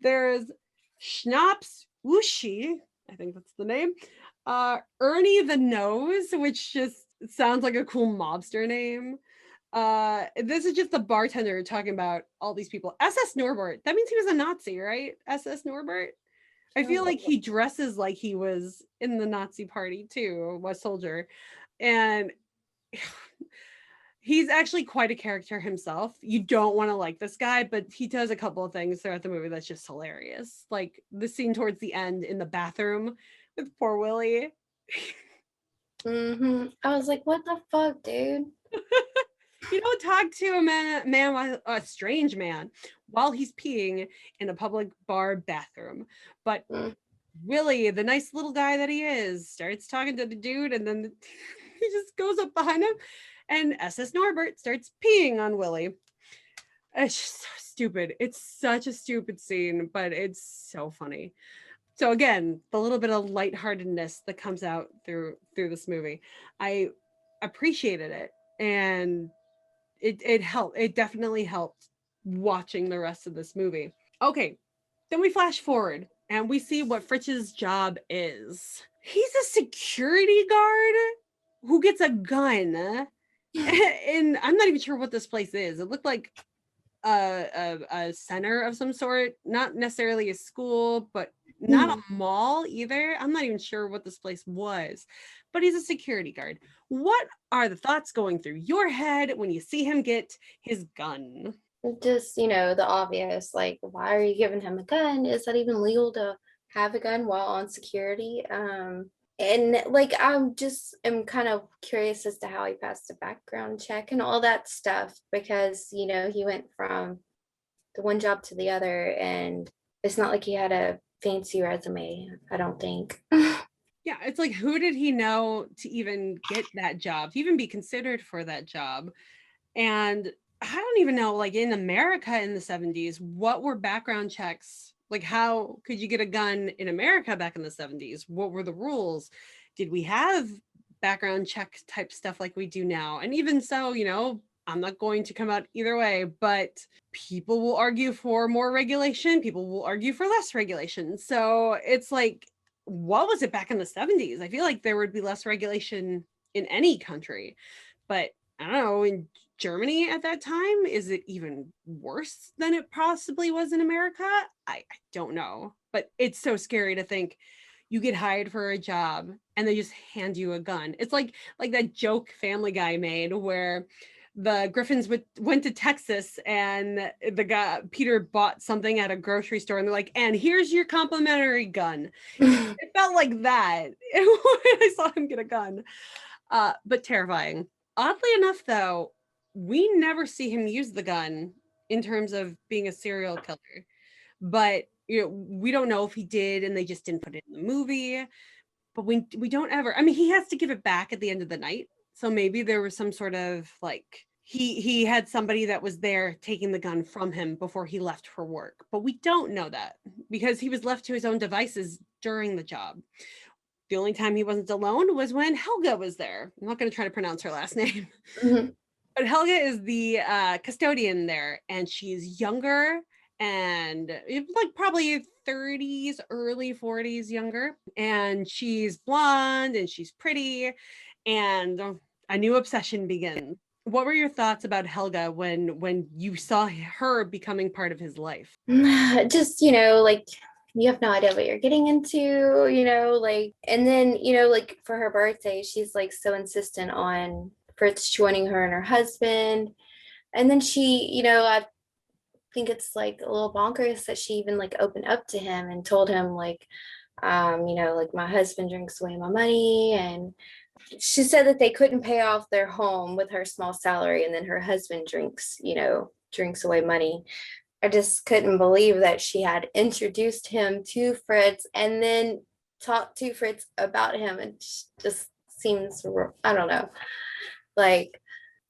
There's Schnapps Ushi. I think that's the name. Ernie the Nose, which just sounds like a cool mobster name. This is just the bartender talking about all these people. SS Norbert, that means he was a Nazi, right? SS Norbert. I feel like he dresses like he was in the Nazi party too, was soldier. And he's actually quite a character himself. You don't want to like this guy, but he does a couple of things throughout the movie that's just hilarious. Like the scene towards the end in the bathroom with poor Willie. I was like, what the fuck, dude? You don't talk to a strange man while he's peeing in a public bar bathroom. But Willie, the nice little guy that he is, starts talking to the dude, and then he just goes up behind him, and SS Norbert starts peeing on Willie. It's just so stupid. It's such a stupid scene, but it's so funny. So again, the little bit of lightheartedness that comes out through this movie, I appreciated it, and it helped. It definitely helped watching the rest of this movie. Okay, then we flash forward and we see what Fritz's job is. He's a security guard who gets a gun, and I'm not even sure what this place is. It looked like a center of some sort, not necessarily a school, but not a mall either. I'm not even sure what this place was, but he's a security guard. What are the thoughts going through your head when you see him get his gun? Just, the obvious, like, why are you giving him a gun? Is that even legal to have a gun while on security? And like, I'm kind of curious as to how he passed the background check and all that stuff, because, he went from the one job to the other, and it's not like he had a fancy resume, I don't think. Yeah, it's like, who did he know to even get that job, to even be considered for that job? And I don't even know, like in America in the 70s, what were background checks? Like, how could you get a gun in America back in the 70s? What were the rules? Did we have background check type stuff like we do now? And even so, I'm not going to come out either way, but people will argue for more regulation. People will argue for less regulation. So it's like, what was it back in the 70s? I feel like there would be less regulation in any country, but I don't know, in Germany at that time, is it even worse than it possibly was in America? I don't know, but it's so scary to think you get hired for a job and they just hand you a gun. It's like that joke Family Guy made where the Griffins went to Texas, and the guy Peter bought something at a grocery store, and they're like, and here's your complimentary gun. It felt like that when I saw him get a gun, but terrifying. Oddly enough, though, we never see him use the gun in terms of being a serial killer, but we don't know if he did and they just didn't put it in the movie. But we don't ever, I mean, he has to give it back at the end of the night. So maybe there was some sort of like, he had somebody that was there taking the gun from him before he left for work. But we don't know that because he was left to his own devices during the job. The only time he wasn't alone was when Helga was there. I'm not going to try to pronounce her last name. Mhm. But Helga is the custodian there, and she's younger and like probably 30s, early 40s younger. And she's blonde and she's pretty, and a new obsession begins. What were your thoughts about Helga when you saw her becoming part of his life? Just, like you have no idea what you're getting into, like, and then, like for her birthday, she's like so insistent on Fritz joining her and her husband. And then she, I think it's like a little bonkers that she even like opened up to him and told him like, like my husband drinks away my money. And she said that they couldn't pay off their home with her small salary, and then her husband drinks away money. I just couldn't believe that she had introduced him to Fritz and then talked to Fritz about him. It just seems, I don't know. Like,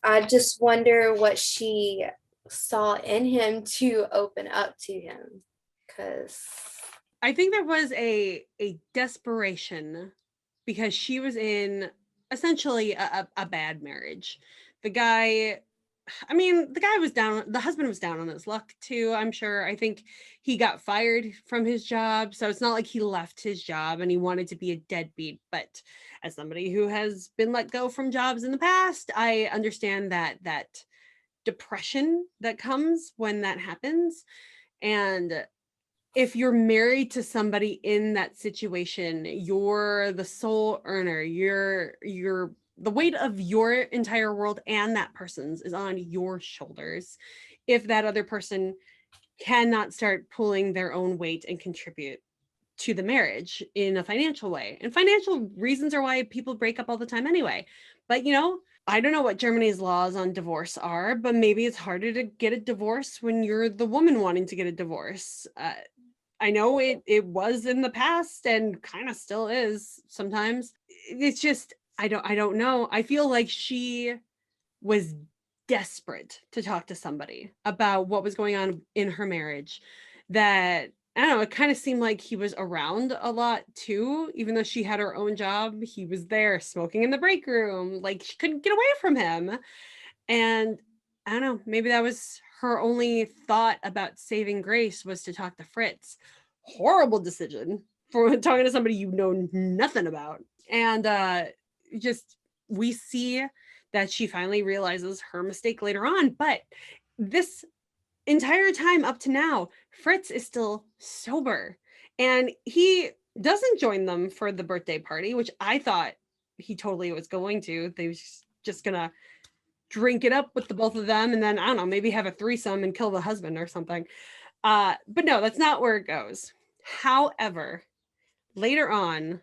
I just wonder what she saw in him to open up to him. Because, I think there was a desperation because she was in essentially a bad marriage. The guy, I mean, the guy was down, the husband was down on his luck too, I'm sure. I think he got fired from his job. So it's not like he left his job and he wanted to be a deadbeat. But as somebody who has been let go from jobs in the past, I understand that depression that comes when that happens. And if you're married to somebody in that situation, you're the sole earner. You're the weight of your entire world and that person's is on your shoulders. If that other person cannot start pulling their own weight and contribute to the marriage in a financial way. And financial reasons are why people break up all the time anyway. But I don't know what Germany's laws on divorce are, but maybe it's harder to get a divorce when you're the woman wanting to get a divorce. I know it was in the past and kind of still is sometimes. It's just I don't know. I feel like she was desperate to talk to somebody about what was going on in her marriage. That I don't know, it kind of seemed like he was around a lot too, even though she had her own job. He was there smoking in the break room, like she couldn't get away from him. And I don't know, maybe that was her only thought about saving grace was to talk to Fritz. Horrible decision for talking to somebody you know nothing about. And just we see that she finally realizes her mistake later on. But this entire time up to now, Fritz is still sober. And he doesn't join them for the birthday party, which I thought he totally was going to. They was just gonna drink it up with the both of them and then I don't know, maybe have a threesome and kill the husband or something. But no, that's not where it goes. However, later on,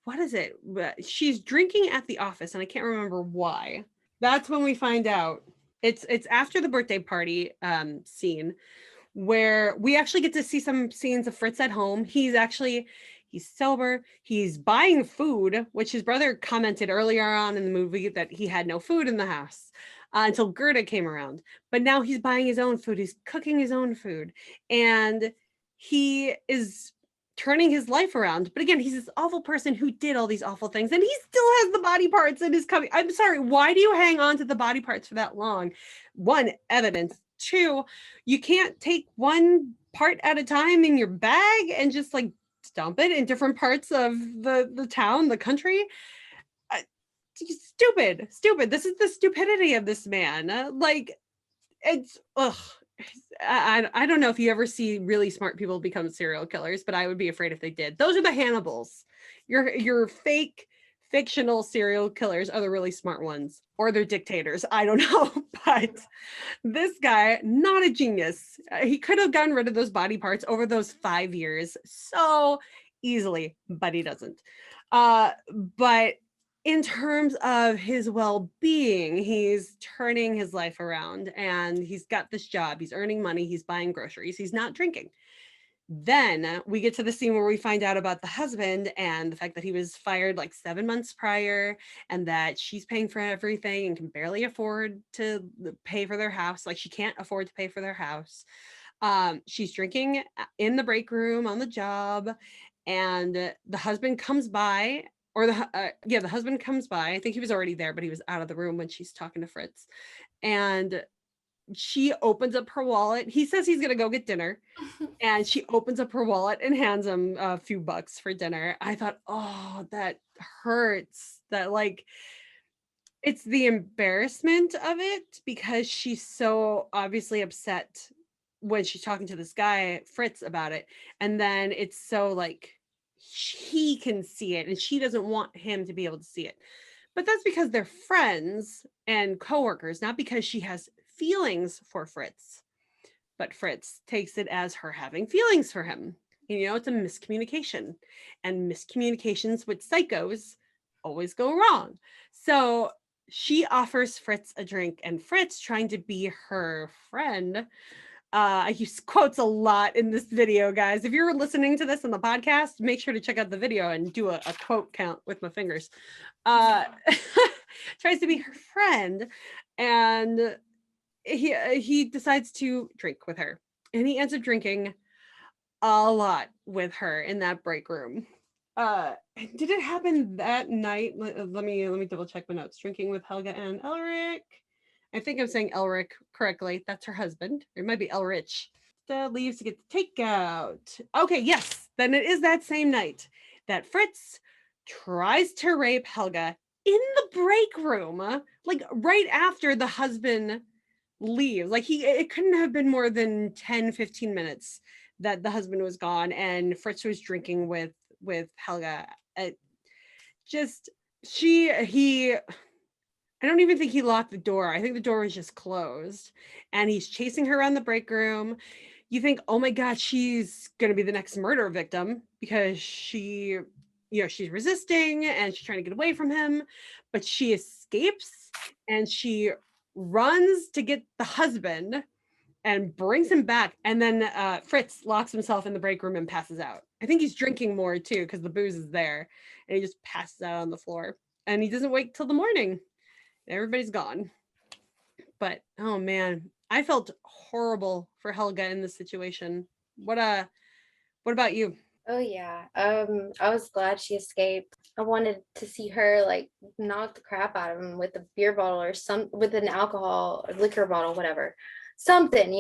what is it? She's drinking at the office and I can't remember why. That's when we find out. It's after the birthday party scene where we actually get to see some scenes of Fritz at home. He's sober. He's buying food, which his brother commented earlier on in the movie that he had no food in the house until Gerda came around. But now he's buying his own food. He's cooking his own food. And he is turning his life around. But again, he's this awful person who did all these awful things. And he still has the body parts in his cubby. I'm sorry. Why do you hang on to the body parts for that long? One, evidence. Two, you can't take one part at a time in your bag and just like dump it in different parts of the town, the country. Uh, stupid. This is the stupidity of this man. Like it's ugh. I don't know if you ever see really smart people become serial killers, but I would be afraid if they did. Those are the Hannibals. Your fake fictional serial killers are the really smart ones, or they're dictators. I don't know, but this guy, not a genius. He could have gotten rid of those body parts over those 5 years so easily, but he doesn't. But in terms of his well-being, he's turning his life around and he's got this job, he's earning money, he's buying groceries, he's not drinking. Then we get to the scene where we find out about the husband and the fact that he was fired like 7 months prior and that she's paying for everything and can barely afford to pay for their house. Like she can't afford to pay for their house. She's drinking in the break room on the job. and the husband comes by, or the husband comes by. I think he was already there, but he was out of the room when she's talking to Fritz. And she opens up her wallet. He says he's gonna go get dinner, and she opens up her wallet and hands him a few bucks for dinner. I thought, oh, that hurts. That, like, it's the embarrassment of it, because she's so obviously upset when she's talking to this guy, Fritz, about it. And then it's so like he can see it and she doesn't want him to be able to see it. But that's because they're friends and coworkers, not because she has feelings for Fritz. But Fritz takes it as her having feelings for him. You know, it's a miscommunication. And miscommunications with psychos always go wrong. So she offers Fritz a drink, and Fritz, trying to be her friend, I use quotes a lot in this video, guys. If you're listening to this on the podcast, make sure to check out the video and do a quote count with my fingers. Uh, tries to be her friend, and he decides to drink with her, and he ends up drinking a lot with her in that break room. Did it happen that night? Let me double check my notes. Drinking with Helga and Elric. I think I'm saying Elric correctly. That's her husband. It might be Elrich. Leaves to get the takeout. Okay, yes. Then it is that same night that Fritz tries to rape Helga in the break room, like right after the husband leaves. Like, it couldn't have been more than 10-15 minutes that the husband was gone and Fritz was drinking with Helga. Just he I don't even think he locked the door. I think the door was just closed, and he's chasing her around the break room. You think, oh my God, she's going to be the next murder victim, because she's resisting and she's trying to get away from him, but she escapes and she runs to get the husband and brings him back. And then Fritz locks himself in the break room and passes out. I think he's drinking more too, because the booze is there, and he just passes out on the floor, and he doesn't wake till the morning. Everybody's gone. But oh man, I felt horrible for Helga in this situation. What about you? Oh yeah. I was glad she escaped. I wanted to see her like knock the crap out of him with a beer bottle or some with an alcohol or liquor bottle, whatever. Something,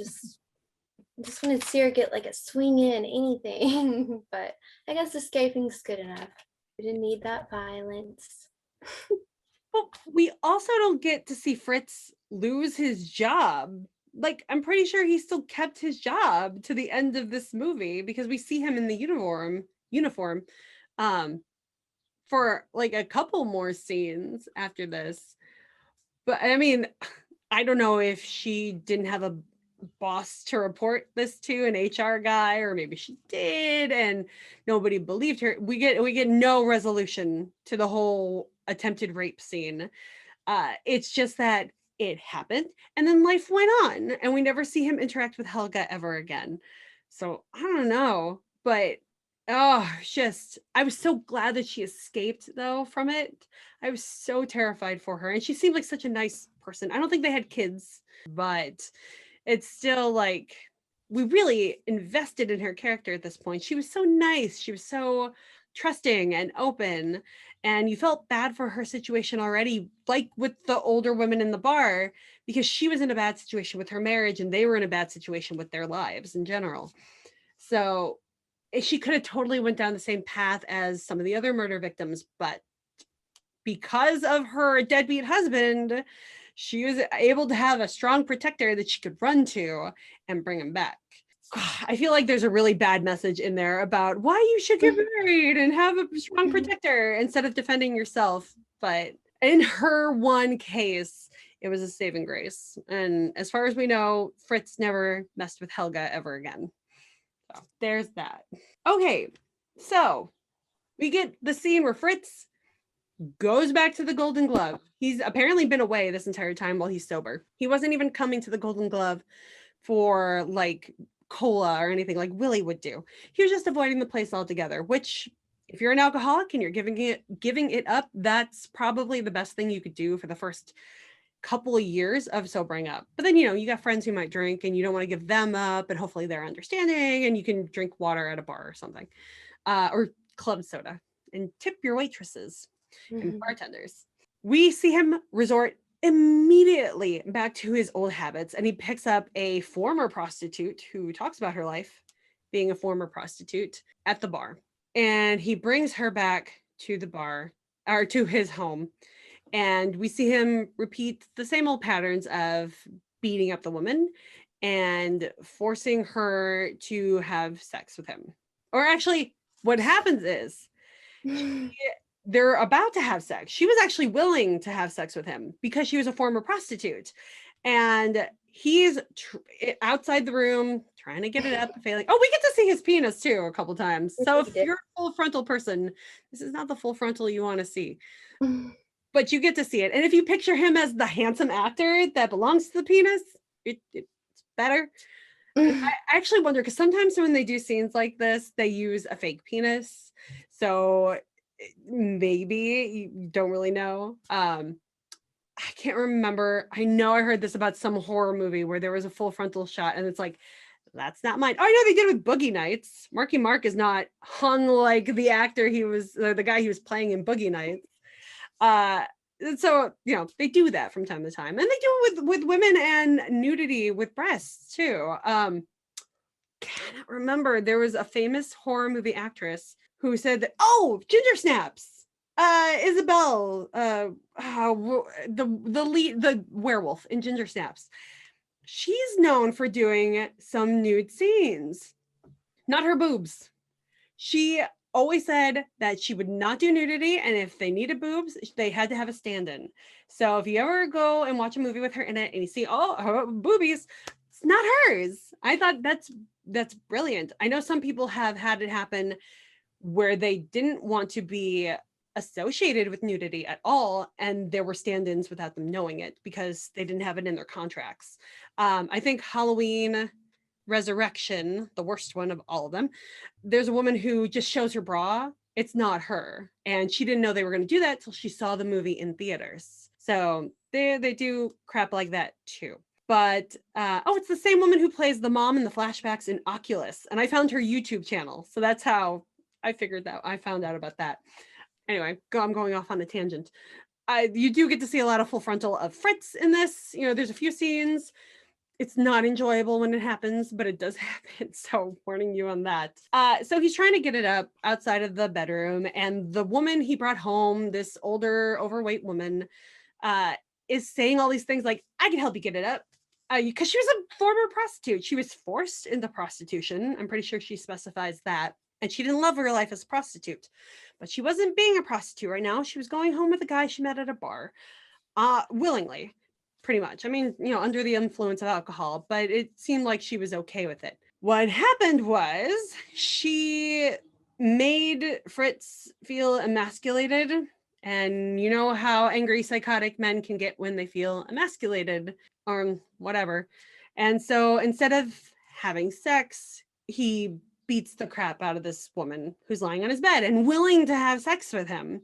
just wanted to see her get like a swing in anything. But I guess escaping's good enough. We didn't need that violence. Well, we also don't get to see Fritz lose his job. Like, I'm pretty sure he still kept his job to the end of this movie, because we see him in the uniform um for like a couple more scenes after this. But I mean, I don't know if she didn't have a boss to report this to, an HR guy, or maybe she did and nobody believed her. We get no resolution to the whole attempted rape scene. It's just that it happened, and then life went on, and we never see him interact with Helga ever again. So I don't know, but oh, just I was so glad that she escaped though from it. I was so terrified for her, and she seemed like such a nice person. I don't think they had kids, but it's still like we really invested in her character at this point. She was so nice. She was so trusting and open, and you felt bad for her situation already, like with the older women in the bar, because she was in a bad situation with her marriage and they were in a bad situation with their lives in general. So she could have totally went down the same path as some of the other murder victims, but because of her deadbeat husband, she was able to have a strong protector that she could run to and bring him back. I feel like there's a really bad message in there about why you should get married and have a strong protector instead of defending yourself. But in her one case, it was a saving grace. And as far as we know, Fritz never messed with Helga ever again. So there's that. Okay, so we get the scene where Fritz goes back to the Golden Glove. He's apparently been away this entire time while he's sober. He wasn't even coming to the Golden Glove for like cola or anything like Willie would do. He was just avoiding the place altogether, which if you're an alcoholic and you're giving it up, that's probably the best thing you could do for the first couple of years of sobering up. But then, you got friends who might drink and you don't want to give them up, and hopefully they're understanding and you can drink water at a bar or something. or club soda, and tip your waitresses and Mhm. bartenders. We see him resort immediately back to his old habits, and he picks up a former prostitute who talks about her life being a former prostitute at the bar. And he brings her back to the bar or to his home. And we see him repeat the same old patterns of beating up the woman and forcing her to have sex with him. Or actually, what happens is they're about to have sex. She was actually willing to have sex with him because she was a former prostitute. And he's outside the room trying to get it up, failing. Oh, we get to see his penis too a couple times. So if you're a full frontal person, this is not the full frontal you want to see, but you get to see it. And if you picture him as the handsome actor that belongs to the penis, it's better. I actually wonder, because sometimes when they do scenes like this, they use a fake penis. So maybe you don't really know. I can't remember. I know I heard this about some horror movie where there was a full frontal shot, and it's like, that's not mine. Oh, I know they did it with Boogie Nights. Marky Mark is not hung like the actor he was, the guy he was playing in Boogie Nights. So they do that from time to time, and they do it with women and nudity with breasts too. Cannot remember. There was a famous horror movie actress who said that, oh, Ginger Snaps. Isabel, the lead, the werewolf in Ginger Snaps. She's known for doing some nude scenes, not her boobs. She always said that she would not do nudity, and if they needed boobs, they had to have a stand-in. So if you ever go and watch a movie with her in it and you see her boobies, it's not hers. I thought that's brilliant. I know some people have had it happen where they didn't want to be associated with nudity at all, and there were stand-ins without them knowing it because they didn't have it in their contracts. I think Halloween Resurrection, the worst one of all of them, there's a woman who just shows her bra. It's not her, and she didn't know they were going to do that till she saw the movie in theaters. So they do crap like that too. But it's the same woman who plays the mom in the flashbacks in Oculus, and I found her YouTube channel, so that's how I found out about that. Anyway, I'm going off on a tangent. You do get to see a lot of full frontal of Fritz in this. There's a few scenes. It's not enjoyable when it happens, but it does happen. So warning you on that. So he's trying to get it up outside of the bedroom, and the woman he brought home, this older, overweight woman, is saying all these things like, I can help you get it up. Because she was a former prostitute. She was forced into prostitution. I'm pretty sure she specifies that. And she didn't love her life as a prostitute. But she wasn't being a prostitute right now. She was going home with a guy she met at a bar, willingly, pretty much. I mean, under the influence of alcohol, but it seemed like she was okay with it. What happened was she made Fritz feel emasculated. And you know how angry psychotic men can get when they feel emasculated or whatever. And so instead of having sex, he beats the crap out of this woman who's lying on his bed and willing to have sex with him.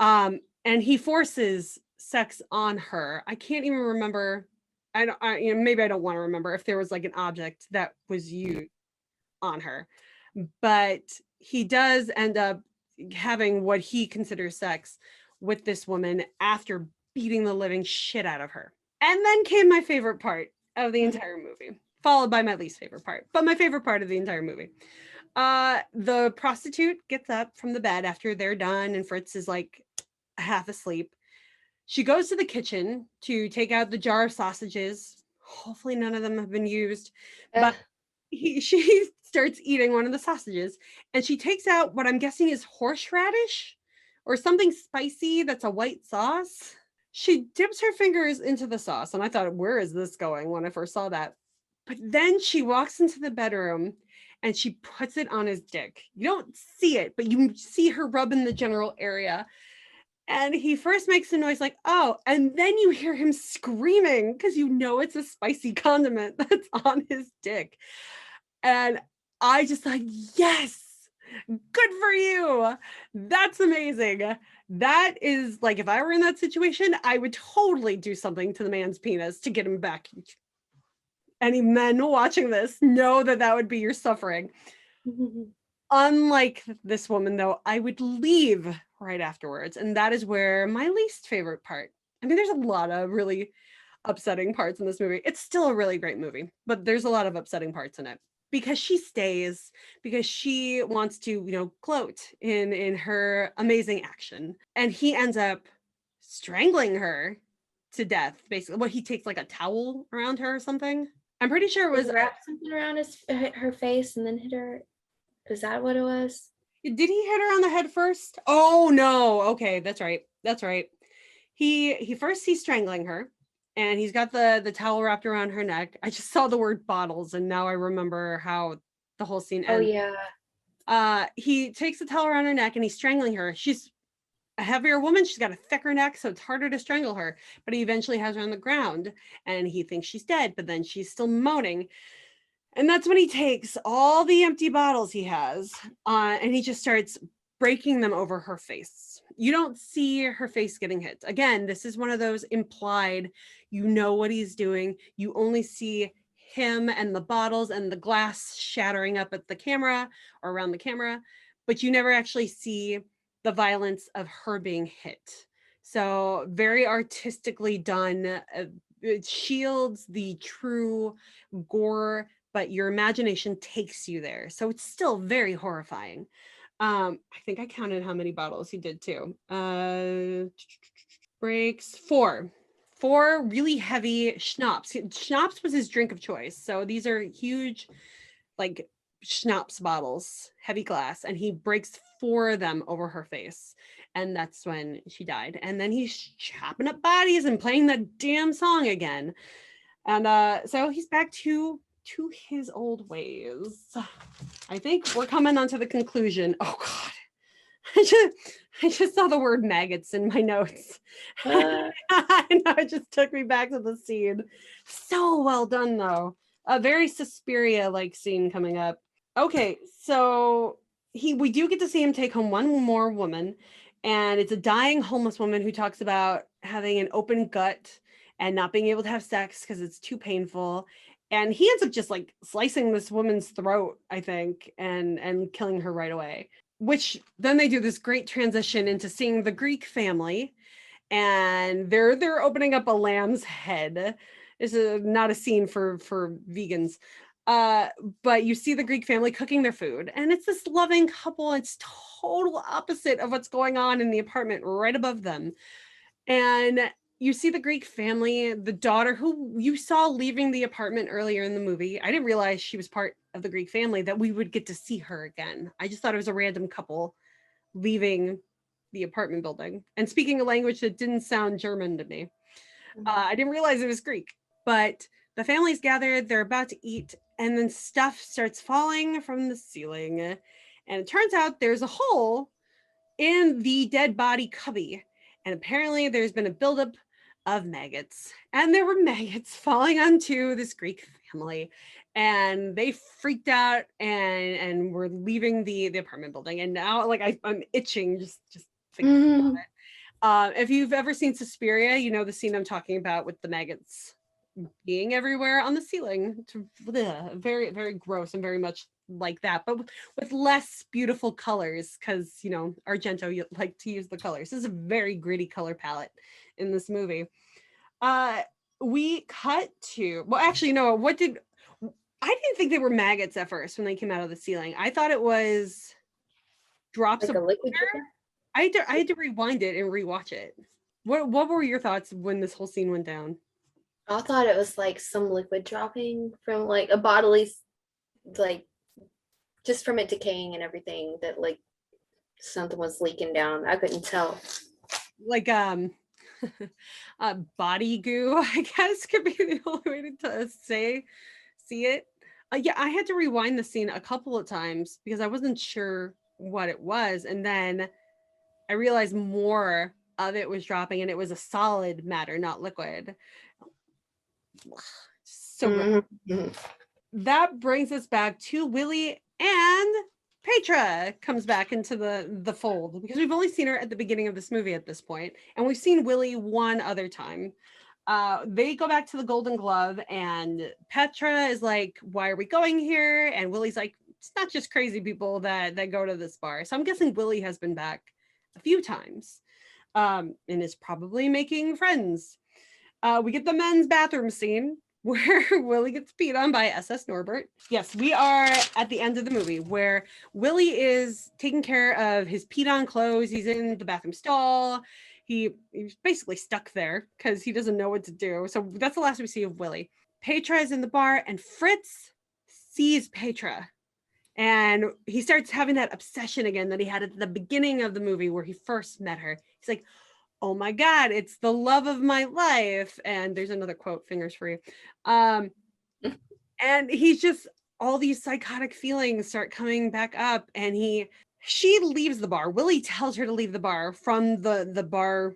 And he forces sex on her. I can't even remember. Maybe I don't want to remember if there was like an object that was used on her, but he does end up having what he considers sex with this woman after beating the living shit out of her. And then came my favorite part of the entire movie, followed by my least favorite part, but my favorite part of the entire movie. The prostitute gets up from the bed after they're done and Fritz is like half asleep. She goes to the kitchen to take out the jar of sausages. Hopefully none of them have been used, but she starts eating one of the sausages and she takes out what I'm guessing is horseradish or something spicy that's a white sauce. She dips her fingers into the sauce, and I thought, where is this going when I first saw that? But then she walks into the bedroom and she puts it on his dick. You don't see it, but you see her rubbing the general area. And he first makes a noise like, oh, and then you hear him screaming because it's a spicy condiment that's on his dick. And I just like, yes, good for you. That's amazing. That is like, if I were in that situation, I would totally do something to the man's penis to get him back. Any men watching this know that would be your suffering. Unlike this woman, though, I would leave right afterwards. And that is where my least favorite part. I mean, there's a lot of really upsetting parts in this movie. It's still a really great movie, but there's a lot of upsetting parts in it because she stays because she wants to, gloat in her amazing action. And he ends up strangling her to death, basically. What, he takes like a towel around her or something? I'm pretty sure it He was. wrapped something around her face and then hit her. Is that what it was? Did he hit her on the head first? Oh no. Okay, that's right. That's right. He's strangling her and he's got the towel wrapped around her neck. I just saw the word bottles and now I remember how the whole scene Oh ends. yeah. He takes the towel around her neck and he's strangling her. She's a heavier woman. She's got a thicker neck, so it's harder to strangle her. But he eventually has her on the ground and he thinks she's dead, but then she's still moaning. And that's when he takes all the empty bottles he has and he just starts breaking them over her face. You don't see her face getting hit. Again, this is one of those implied, what he's doing. You only see him and the bottles and the glass shattering up at the camera or around the camera, but you never actually see the violence of her being hit. So very artistically done. It shields the true gore, but your imagination takes you there. So it's still very horrifying. I think I counted how many bottles he did too. Breaks four really heavy schnapps. Schnapps was his drink of choice. So these are huge, like schnapps bottles, heavy glass, and he breaks four of them over her face. And that's when she died. And then he's chopping up bodies and playing that damn song again. And so he's back to his old ways. I think we're coming onto the conclusion. Oh God. I just saw the word maggots in my notes. I know, it just took me back to the scene. So well done though. A very Suspiria-like scene coming up. Okay, so we do get to see him take home one more woman, and it's a dying homeless woman who talks about having an open gut and not being able to have sex because it's too painful. And he ends up just like slicing this woman's throat, I think, and killing her right away. Which then they do this great transition into seeing the Greek family, and they're opening up a lamb's head. This is not a scene for vegans. But you see the Greek family cooking their food, and it's this loving couple. It's total opposite of what's going on in the apartment right above them. And you see the Greek family, the daughter who you saw leaving the apartment earlier in the movie. I didn't realize she was part of the Greek family, that we would get to see her again. I just thought it was a random couple leaving the apartment building and speaking a language that didn't sound German to me. I didn't realize it was Greek, but the family's gathered, they're about to eat, and then stuff starts falling from the ceiling. And it turns out there's a hole in the dead body cubby. And apparently there's been a buildup of maggots. And there were maggots falling onto this Greek family. And they freaked out and were leaving the apartment building. And now like I'm itching just thinking about it. If you've ever seen Suspiria, you know the scene I'm talking about with the maggots being everywhere on the ceiling. Very, very gross and very much like that, but with less beautiful colors, because Argento, you like to use the colors. This is a very gritty color palette in this movie. We cut to, well, actually, no, I didn't think they were maggots at first when they came out of the ceiling. I thought it was drops like of a liquid water. I had to rewind it and rewatch it. What were your thoughts when this whole scene went down? I thought it was like some liquid dropping from like a bodily, like just from it decaying and everything, that like something was leaking down. I couldn't tell. Like body goo, I guess could be the only way to see it. Yeah, I had to rewind the scene a couple of times because I wasn't sure what it was, and then I realized more of it was dropping, and it was a solid matter, not liquid. So that brings us back to Willie, and Petra comes back into the fold, because we've only seen her at the beginning of this movie at this point, and we've seen Willie one other time. They go back to the Golden Glove, and Petra is like, "Why are we going here?" And Willie's like, it's not just crazy people that go to this bar. So I'm guessing Willie has been back a few times, and is probably making friends. We get the men's bathroom scene where Willie gets peed on by SS Norbert. Yes, we are at the end of the movie where Willie is taking care of his peed on clothes. He's in the bathroom stall. He's basically stuck there because he doesn't know what to do. So that's the last we see of Willie. Petra is in the bar, and Fritz sees Petra. And he starts having that obsession again that he had at the beginning of the movie where he first met her. He's like, oh my God, it's the love of my life. And there's another quote, fingers for you. And he's just, all these psychotic feelings start coming back up, and she leaves the bar. Willie tells her to leave the bar from the bar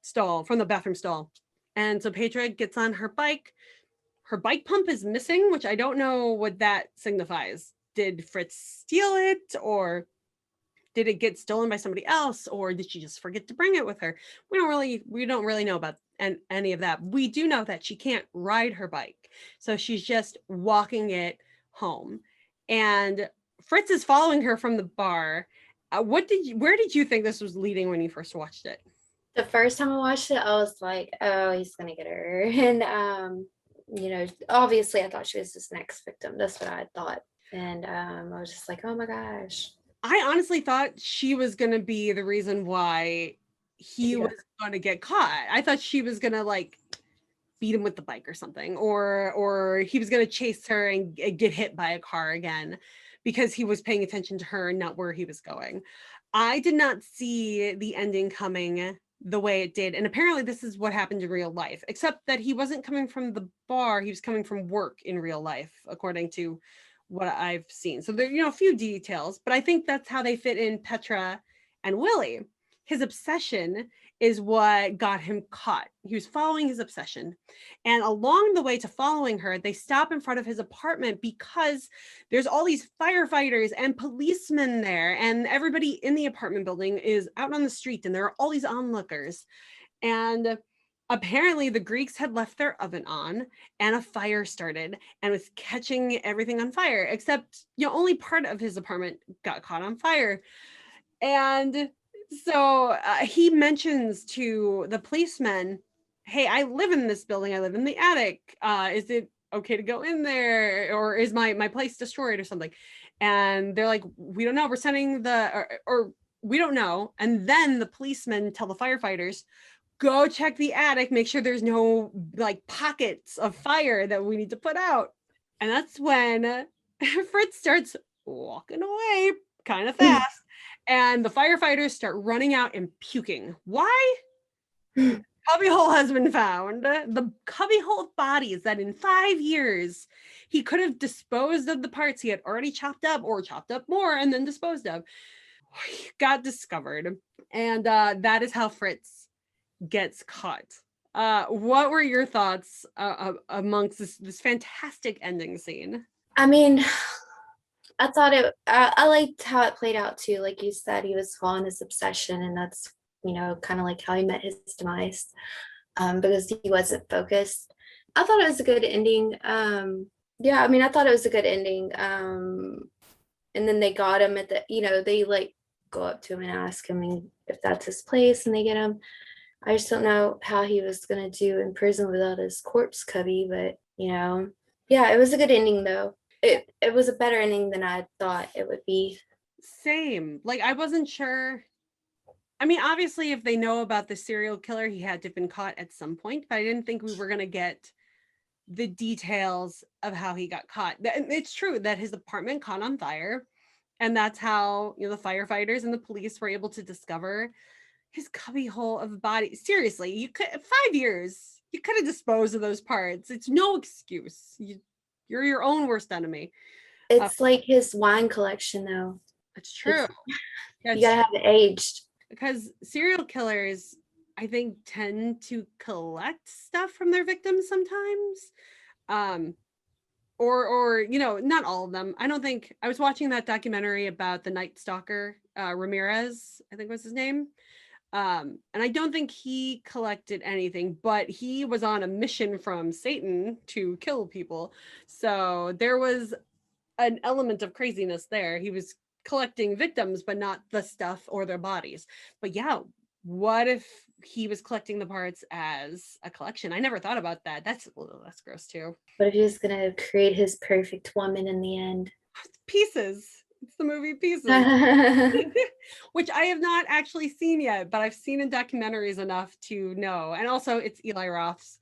stall, from the bathroom stall. And so Petra gets on her bike. Her bike pump is missing, which I don't know what that signifies. Did Fritz steal it, or did it get stolen by somebody else, or did she just forget to bring it with her? We don't really know about any of that. We do know that she can't ride her bike, so she's just walking it home. And Fritz is following her from the bar. Where did you think this was leading when you first watched it? The first time I watched it, I was like, oh, he's gonna get her. And obviously I thought she was his next victim. That's what I thought. And I was just like, oh my gosh. I honestly thought she was going to be the reason why he was going to get caught. I thought she was going to like beat him with the bike or something, or he was going to chase her and get hit by a car again because he was paying attention to her and not where he was going. I did not see the ending coming the way it did. And apparently this is what happened in real life, except that he wasn't coming from the bar. He was coming from work in real life, according to what I've seen. So there, a few details, but I think that's how they fit in Petra and Willie. His obsession is what got him caught. He was following his obsession. And along the way to following her, they stop in front of his apartment because there's all these firefighters and policemen there. And everybody in the apartment building is out on the street, and there are all these onlookers. And apparently the Greeks had left their oven on, and a fire started and was catching everything on fire, except only part of his apartment got caught on fire. And so he mentions to the policeman, hey, I live in this building, I live in the attic, is it okay to go in there, or is my place destroyed or something? And they're like, we don't know, we're sending or we don't know. And then the policemen tell the firefighters, go check the attic, make sure there's no like pockets of fire that we need to put out. And that's when Fritz starts walking away kind of fast, and the firefighters start running out and puking. Why? Cubbyhole has been found. The cubbyhole of bodies that in 5 years he could have disposed of the parts he had already chopped up, or chopped up more and then disposed of, got discovered. And that is how Fritz gets caught. What were your thoughts amongst this fantastic ending scene? I mean, I thought I liked how it played out too. Like you said, he was following his obsession, and that's, kind of like how he met his demise, because he wasn't focused. I thought it was a good ending. Yeah, I mean, I thought it was a good ending. And then they got him at they like go up to him and ask him if that's his place, and they get him. I just don't know how he was going to do in prison without his corpse cubby, but yeah, it was a good ending though. It was a better ending than I thought it would be. Same. Like, I wasn't sure. I mean, obviously, if they know about the serial killer, he had to have been caught at some point, but I didn't think we were going to get the details of how he got caught. It's true that his apartment caught on fire, and that's how, the firefighters and the police were able to discover his cubbyhole of body. Seriously, you could 5 years, you could have disposed of those parts. It's no excuse. You're your own worst enemy. It's like his wine collection, though. It's true. You gotta have it aged. Because serial killers, I think, tend to collect stuff from their victims sometimes. Or not all of them. I don't think, I was watching that documentary about the Night Stalker, Ramirez, I think was his name. And I don't think he collected anything, but he was on a mission from Satan to kill people. So there was an element of craziness there. He was collecting victims, but not the stuff or their bodies. But yeah, what if he was collecting the parts as a collection? I never thought about that. That's gross too. What if he was gonna create his perfect woman in the end? Pieces. It's the movie Pieces, Yeah, which I have not actually seen yet, but I've seen in documentaries enough to know. And also, it's Eli Roth's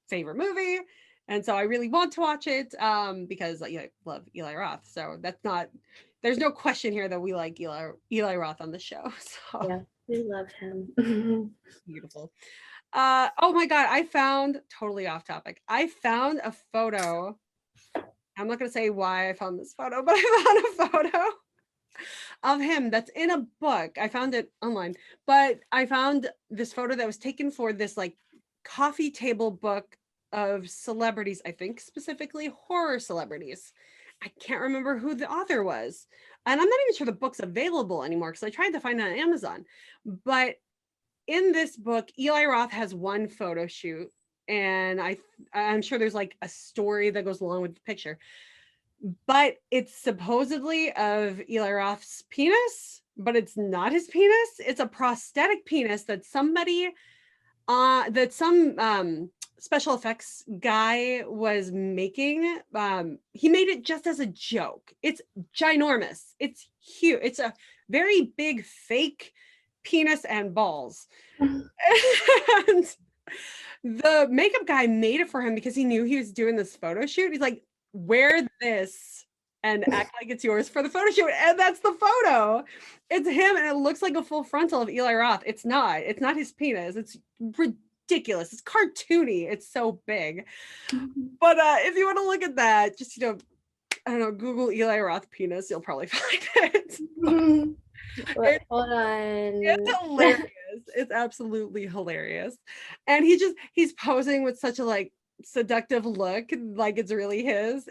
favorite movie, and so I really want to watch it because I love Eli Roth. So that's not. There's no question here that we like Eli Roth on the show. So we love him. beautiful. Oh my God, I found, totally off topic. I found a photo. I'm not going to say why I found this photo, but I found a photo of him that's in a book. I found it online, but I found this photo that was taken for this like coffee table book of celebrities, I think specifically horror celebrities. I can't remember who the author was. And I'm not even sure the book's available anymore because I tried to find it on Amazon. But in this book, Eli Roth has one photo shoot, and I'm sure there's like a story that goes along with the picture, but it's supposedly of Eli Roth's penis, but it's not his penis. It's a prosthetic penis that somebody that some special effects guy was making. He made it just as a joke. It's ginormous. It's huge. It's a very big fake penis and balls. And the makeup guy made it for him because he knew he was doing this photo shoot. He's like, wear this and act like it's yours for the photo shoot. And that's the photo. It's him, and it looks like a full frontal of Eli Roth. It's not his penis. It's ridiculous. It's cartoony. It's so big. But if you want to look at that, just, I don't know, Google Eli Roth penis, you'll probably find it. Hold on. It's hilarious. It's absolutely hilarious. And he's posing with such a like seductive look, like it's really his.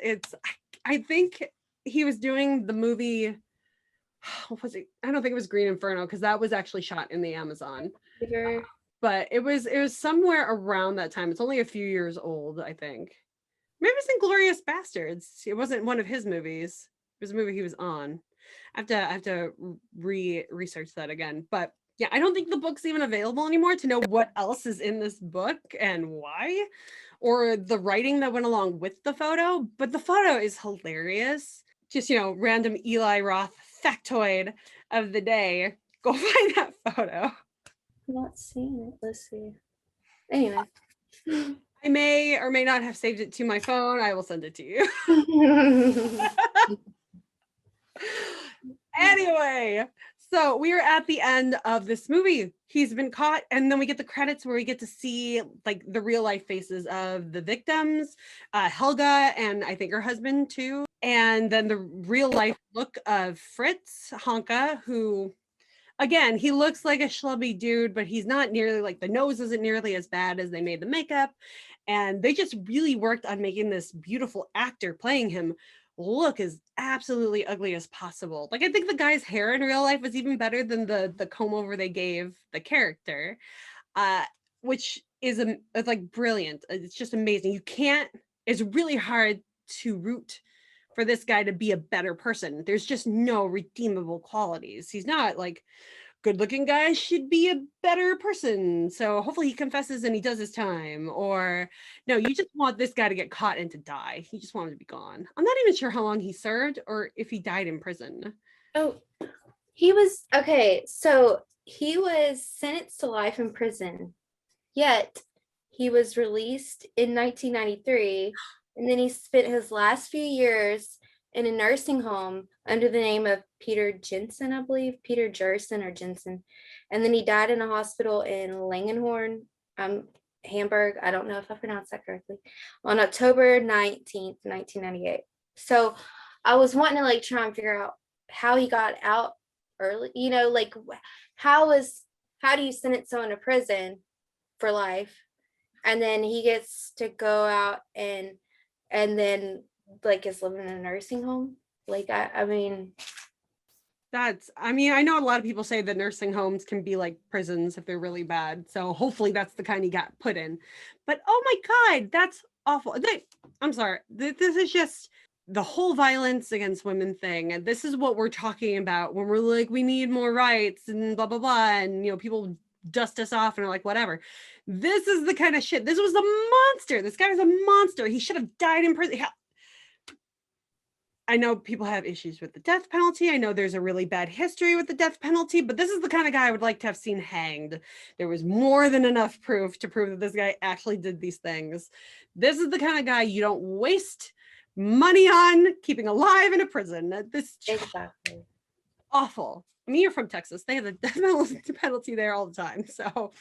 I think he was doing the movie, what was it? I don't think it was Green Inferno, because that was actually shot in the Amazon. But it was somewhere around that time. It's only a few years old, I think. Maybe it's Inglourious Bastards. It wasn't one of his movies. It was a movie he was on. I have to research that again. But yeah, I don't think the book's even available anymore to know what else is in this book and why, or the writing that went along with the photo. But the photo is hilarious. Just, random Eli Roth factoid of the day. Go find that photo. I'm not seeing it. Let's see. Anyway. I may or may not have saved it to my phone. I will send it to you. Anyway, so we are at the end of this movie. He's been caught, and then we get the credits where we get to see like the real life faces of the victims, Helga, and I think her husband too, and then the real life look of Fritz Honka, who, again, he looks like a schlubby dude, but he's not nearly, like, the nose isn't nearly as bad as they made the makeup. And they just really worked on making this beautiful actor playing him look as absolutely ugly as possible. Like, I think the guy's hair in real life was even better than the comb over they gave the character, which is it's like brilliant. It's just amazing. It's really hard to root for this guy to be a better person. There's just no redeemable qualities. He's not like, good looking guy should be a better person, so hopefully he confesses and he does his time. Or no, you just want this guy to get caught and to die. You just want him to be gone. I'm not even sure how long he served or if he died in prison. Oh, he was okay. So he was sentenced to life in prison, yet he was released in 1993, and then he spent his last few years in a nursing home under the name of Peter Jensen, I believe, Peter Jersen or Jensen. And then he died in a hospital in Langenhorn, Hamburg. I don't know if I pronounced that correctly, on October 19th, 1998. So I was wanting to like try and figure out how he got out early, like how do you sentence someone to prison for life? And then he gets to go out and then like is living in a nursing home. Like I mean I know a lot of people say that nursing homes can be like prisons if they're really bad, so hopefully that's the kind he got put in. But oh my God, that's awful. I'm sorry, this is just the whole violence against women thing, and this is what we're talking about when we're like, we need more rights and blah blah blah, and people dust us off and are like, whatever. This is the kind of shit. This was a monster. This guy was a monster. He should have died in prison. I know people have issues with the death penalty. I know there's a really bad history with the death penalty, but this is the kind of guy I would like to have seen hanged. There was more than enough proof to prove that this guy actually did these things. This is the kind of guy you don't waste money on keeping alive in a prison. This Exactly. awful. I mean, you're from Texas. They have the death penalty there all the time. So,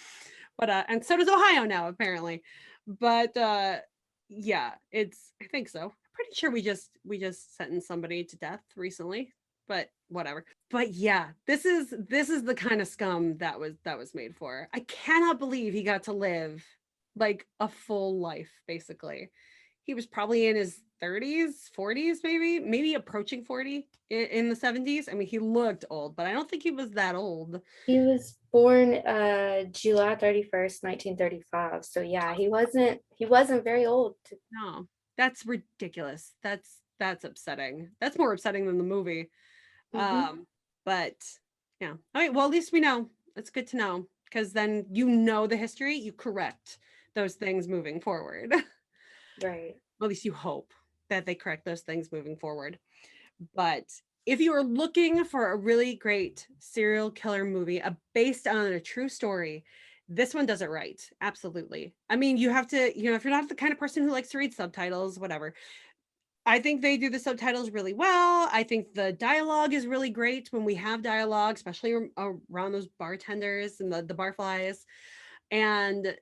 but and so does Ohio now, apparently. But yeah, I think so. Pretty sure we just sentenced somebody to death recently, but whatever. But yeah, this is the kind of scum that was made for. I cannot believe he got to live like a full life. Basically, he was probably in his 30s, 40s, maybe approaching 40 in the 70s. I mean, he looked old, but I don't think he was that old. He was born July 31st, 1935. So yeah, he wasn't very old. No. That's ridiculous. That's upsetting. That's more upsetting than the movie. But yeah. All right. Well, at least we know. It's good to know, because then the history, you correct those things moving forward. Right. At least you hope that they correct those things moving forward. But if you are looking for a really great serial killer movie based on a true story, this one does it right. Absolutely. I mean, you have to, if you're not the kind of person who likes to read subtitles, whatever. I think they do the subtitles really well. I think the dialogue is really great when we have dialogue, especially around those bartenders and the barflies. And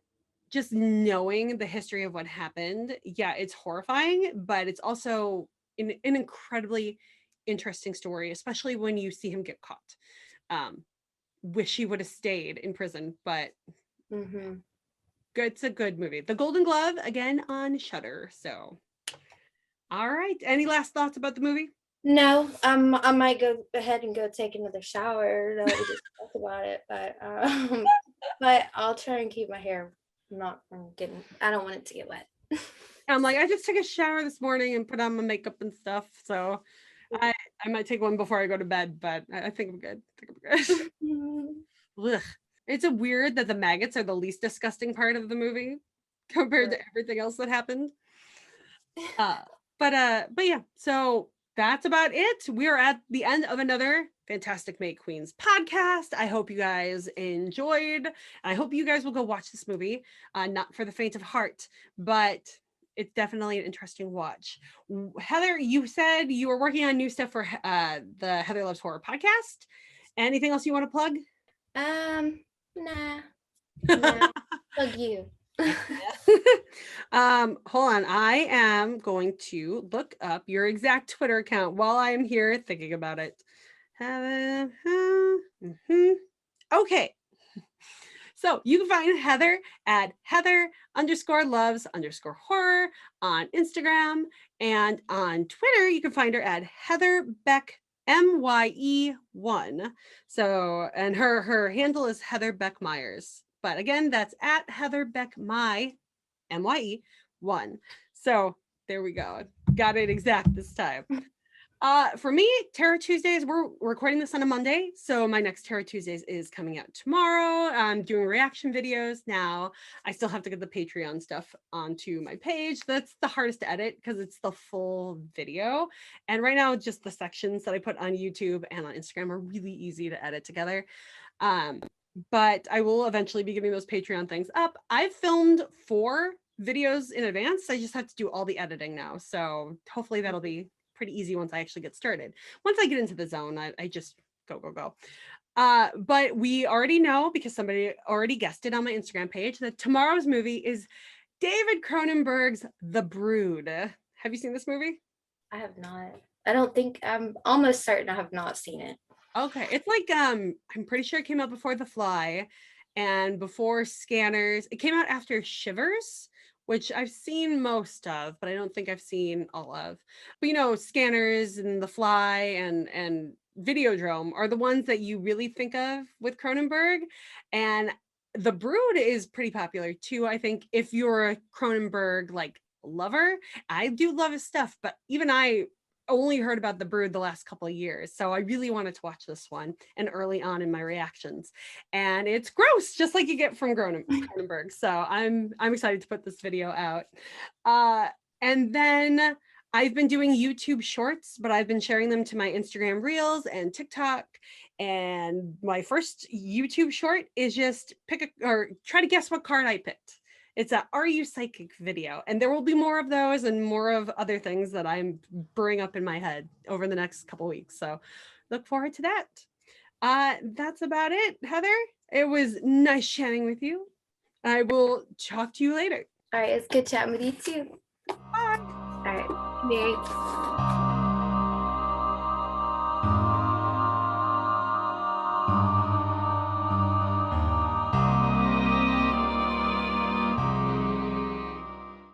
just knowing the history of what happened, yeah, it's horrifying, but it's also an incredibly interesting story, especially when you see him get caught. Wish he would have stayed in prison, but it's a good movie. The Golden Glove, again, on Shudder. So, all right. Any last thoughts about the movie? No, I might go ahead and go take another shower. We just talked about it, but I'll try and keep my hair not from getting. I don't want it to get wet. I'm like, I just took a shower this morning and put on my makeup and stuff, so I might take one before I go to bed, but I think I'm good. Ugh. It's a weird that the maggots are the least disgusting part of the movie compared to everything else that happened. But yeah, so that's about it. We are at the end of another Fantastic Make Queens podcast. I hope you guys enjoyed. I hope you guys will go watch this movie. Not for the faint of heart, but it's definitely an interesting watch. Heather, you said you were working on new stuff for the Heather Loves Horror podcast. Anything else you want to plug? Nah. Plug you. Hold on. I am going to look up your exact Twitter account while I'm here thinking about it. Okay. So you can find Heather at Heather_loves_horror on Instagram, and on Twitter you can find her at Heather Beck MYE1. So, and her handle is Heather Beck Myers. But again, that's at Heather Beck MYE1. So there we go. Got it exact this time. For me, Terror Tuesdays, we're recording this on a Monday, so my next Terror Tuesdays is coming out tomorrow. I'm doing reaction videos now. I still have to get the Patreon stuff onto my page. That's the hardest to edit because it's the full video. And right now, just the sections that I put on YouTube and on Instagram are really easy to edit together. But I will eventually be getting those Patreon things up. I've filmed 4 videos in advance. I just have to do all the editing now. So hopefully that'll be pretty easy once I actually get started. Once I get into the zone, I just go. But we already know, because somebody already guessed it on my Instagram page, that tomorrow's movie is David Cronenberg's The Brood. Have you seen this movie? I have not. I'm almost certain I have not seen it. Okay. It's like, I'm pretty sure it came out before The Fly and before Scanners. It came out after Shivers, which I've seen most of, but I don't think I've seen all of. But Scanners and The Fly and Videodrome are the ones that you really think of with Cronenberg. And The Brood is pretty popular too, I think, if you're a Cronenberg like lover. I do love his stuff, but even I only heard about The Brood the last couple of years. So I really wanted to watch this one and early on in my reactions. And it's gross, just like you get from Cronenberg. So I'm excited to put this video out. And then I've been doing YouTube shorts, but I've been sharing them to my Instagram Reels and TikTok. And my first YouTube short is just try to guess what card I picked. It's a Are You Psychic video. And there will be more of those and more of other things that I'm brewing up in my head over the next couple weeks. So look forward to that. That's about it, Heather. It was nice chatting with you. I will talk to you later. All right, it's good chatting with you too. Bye. All right, Maire.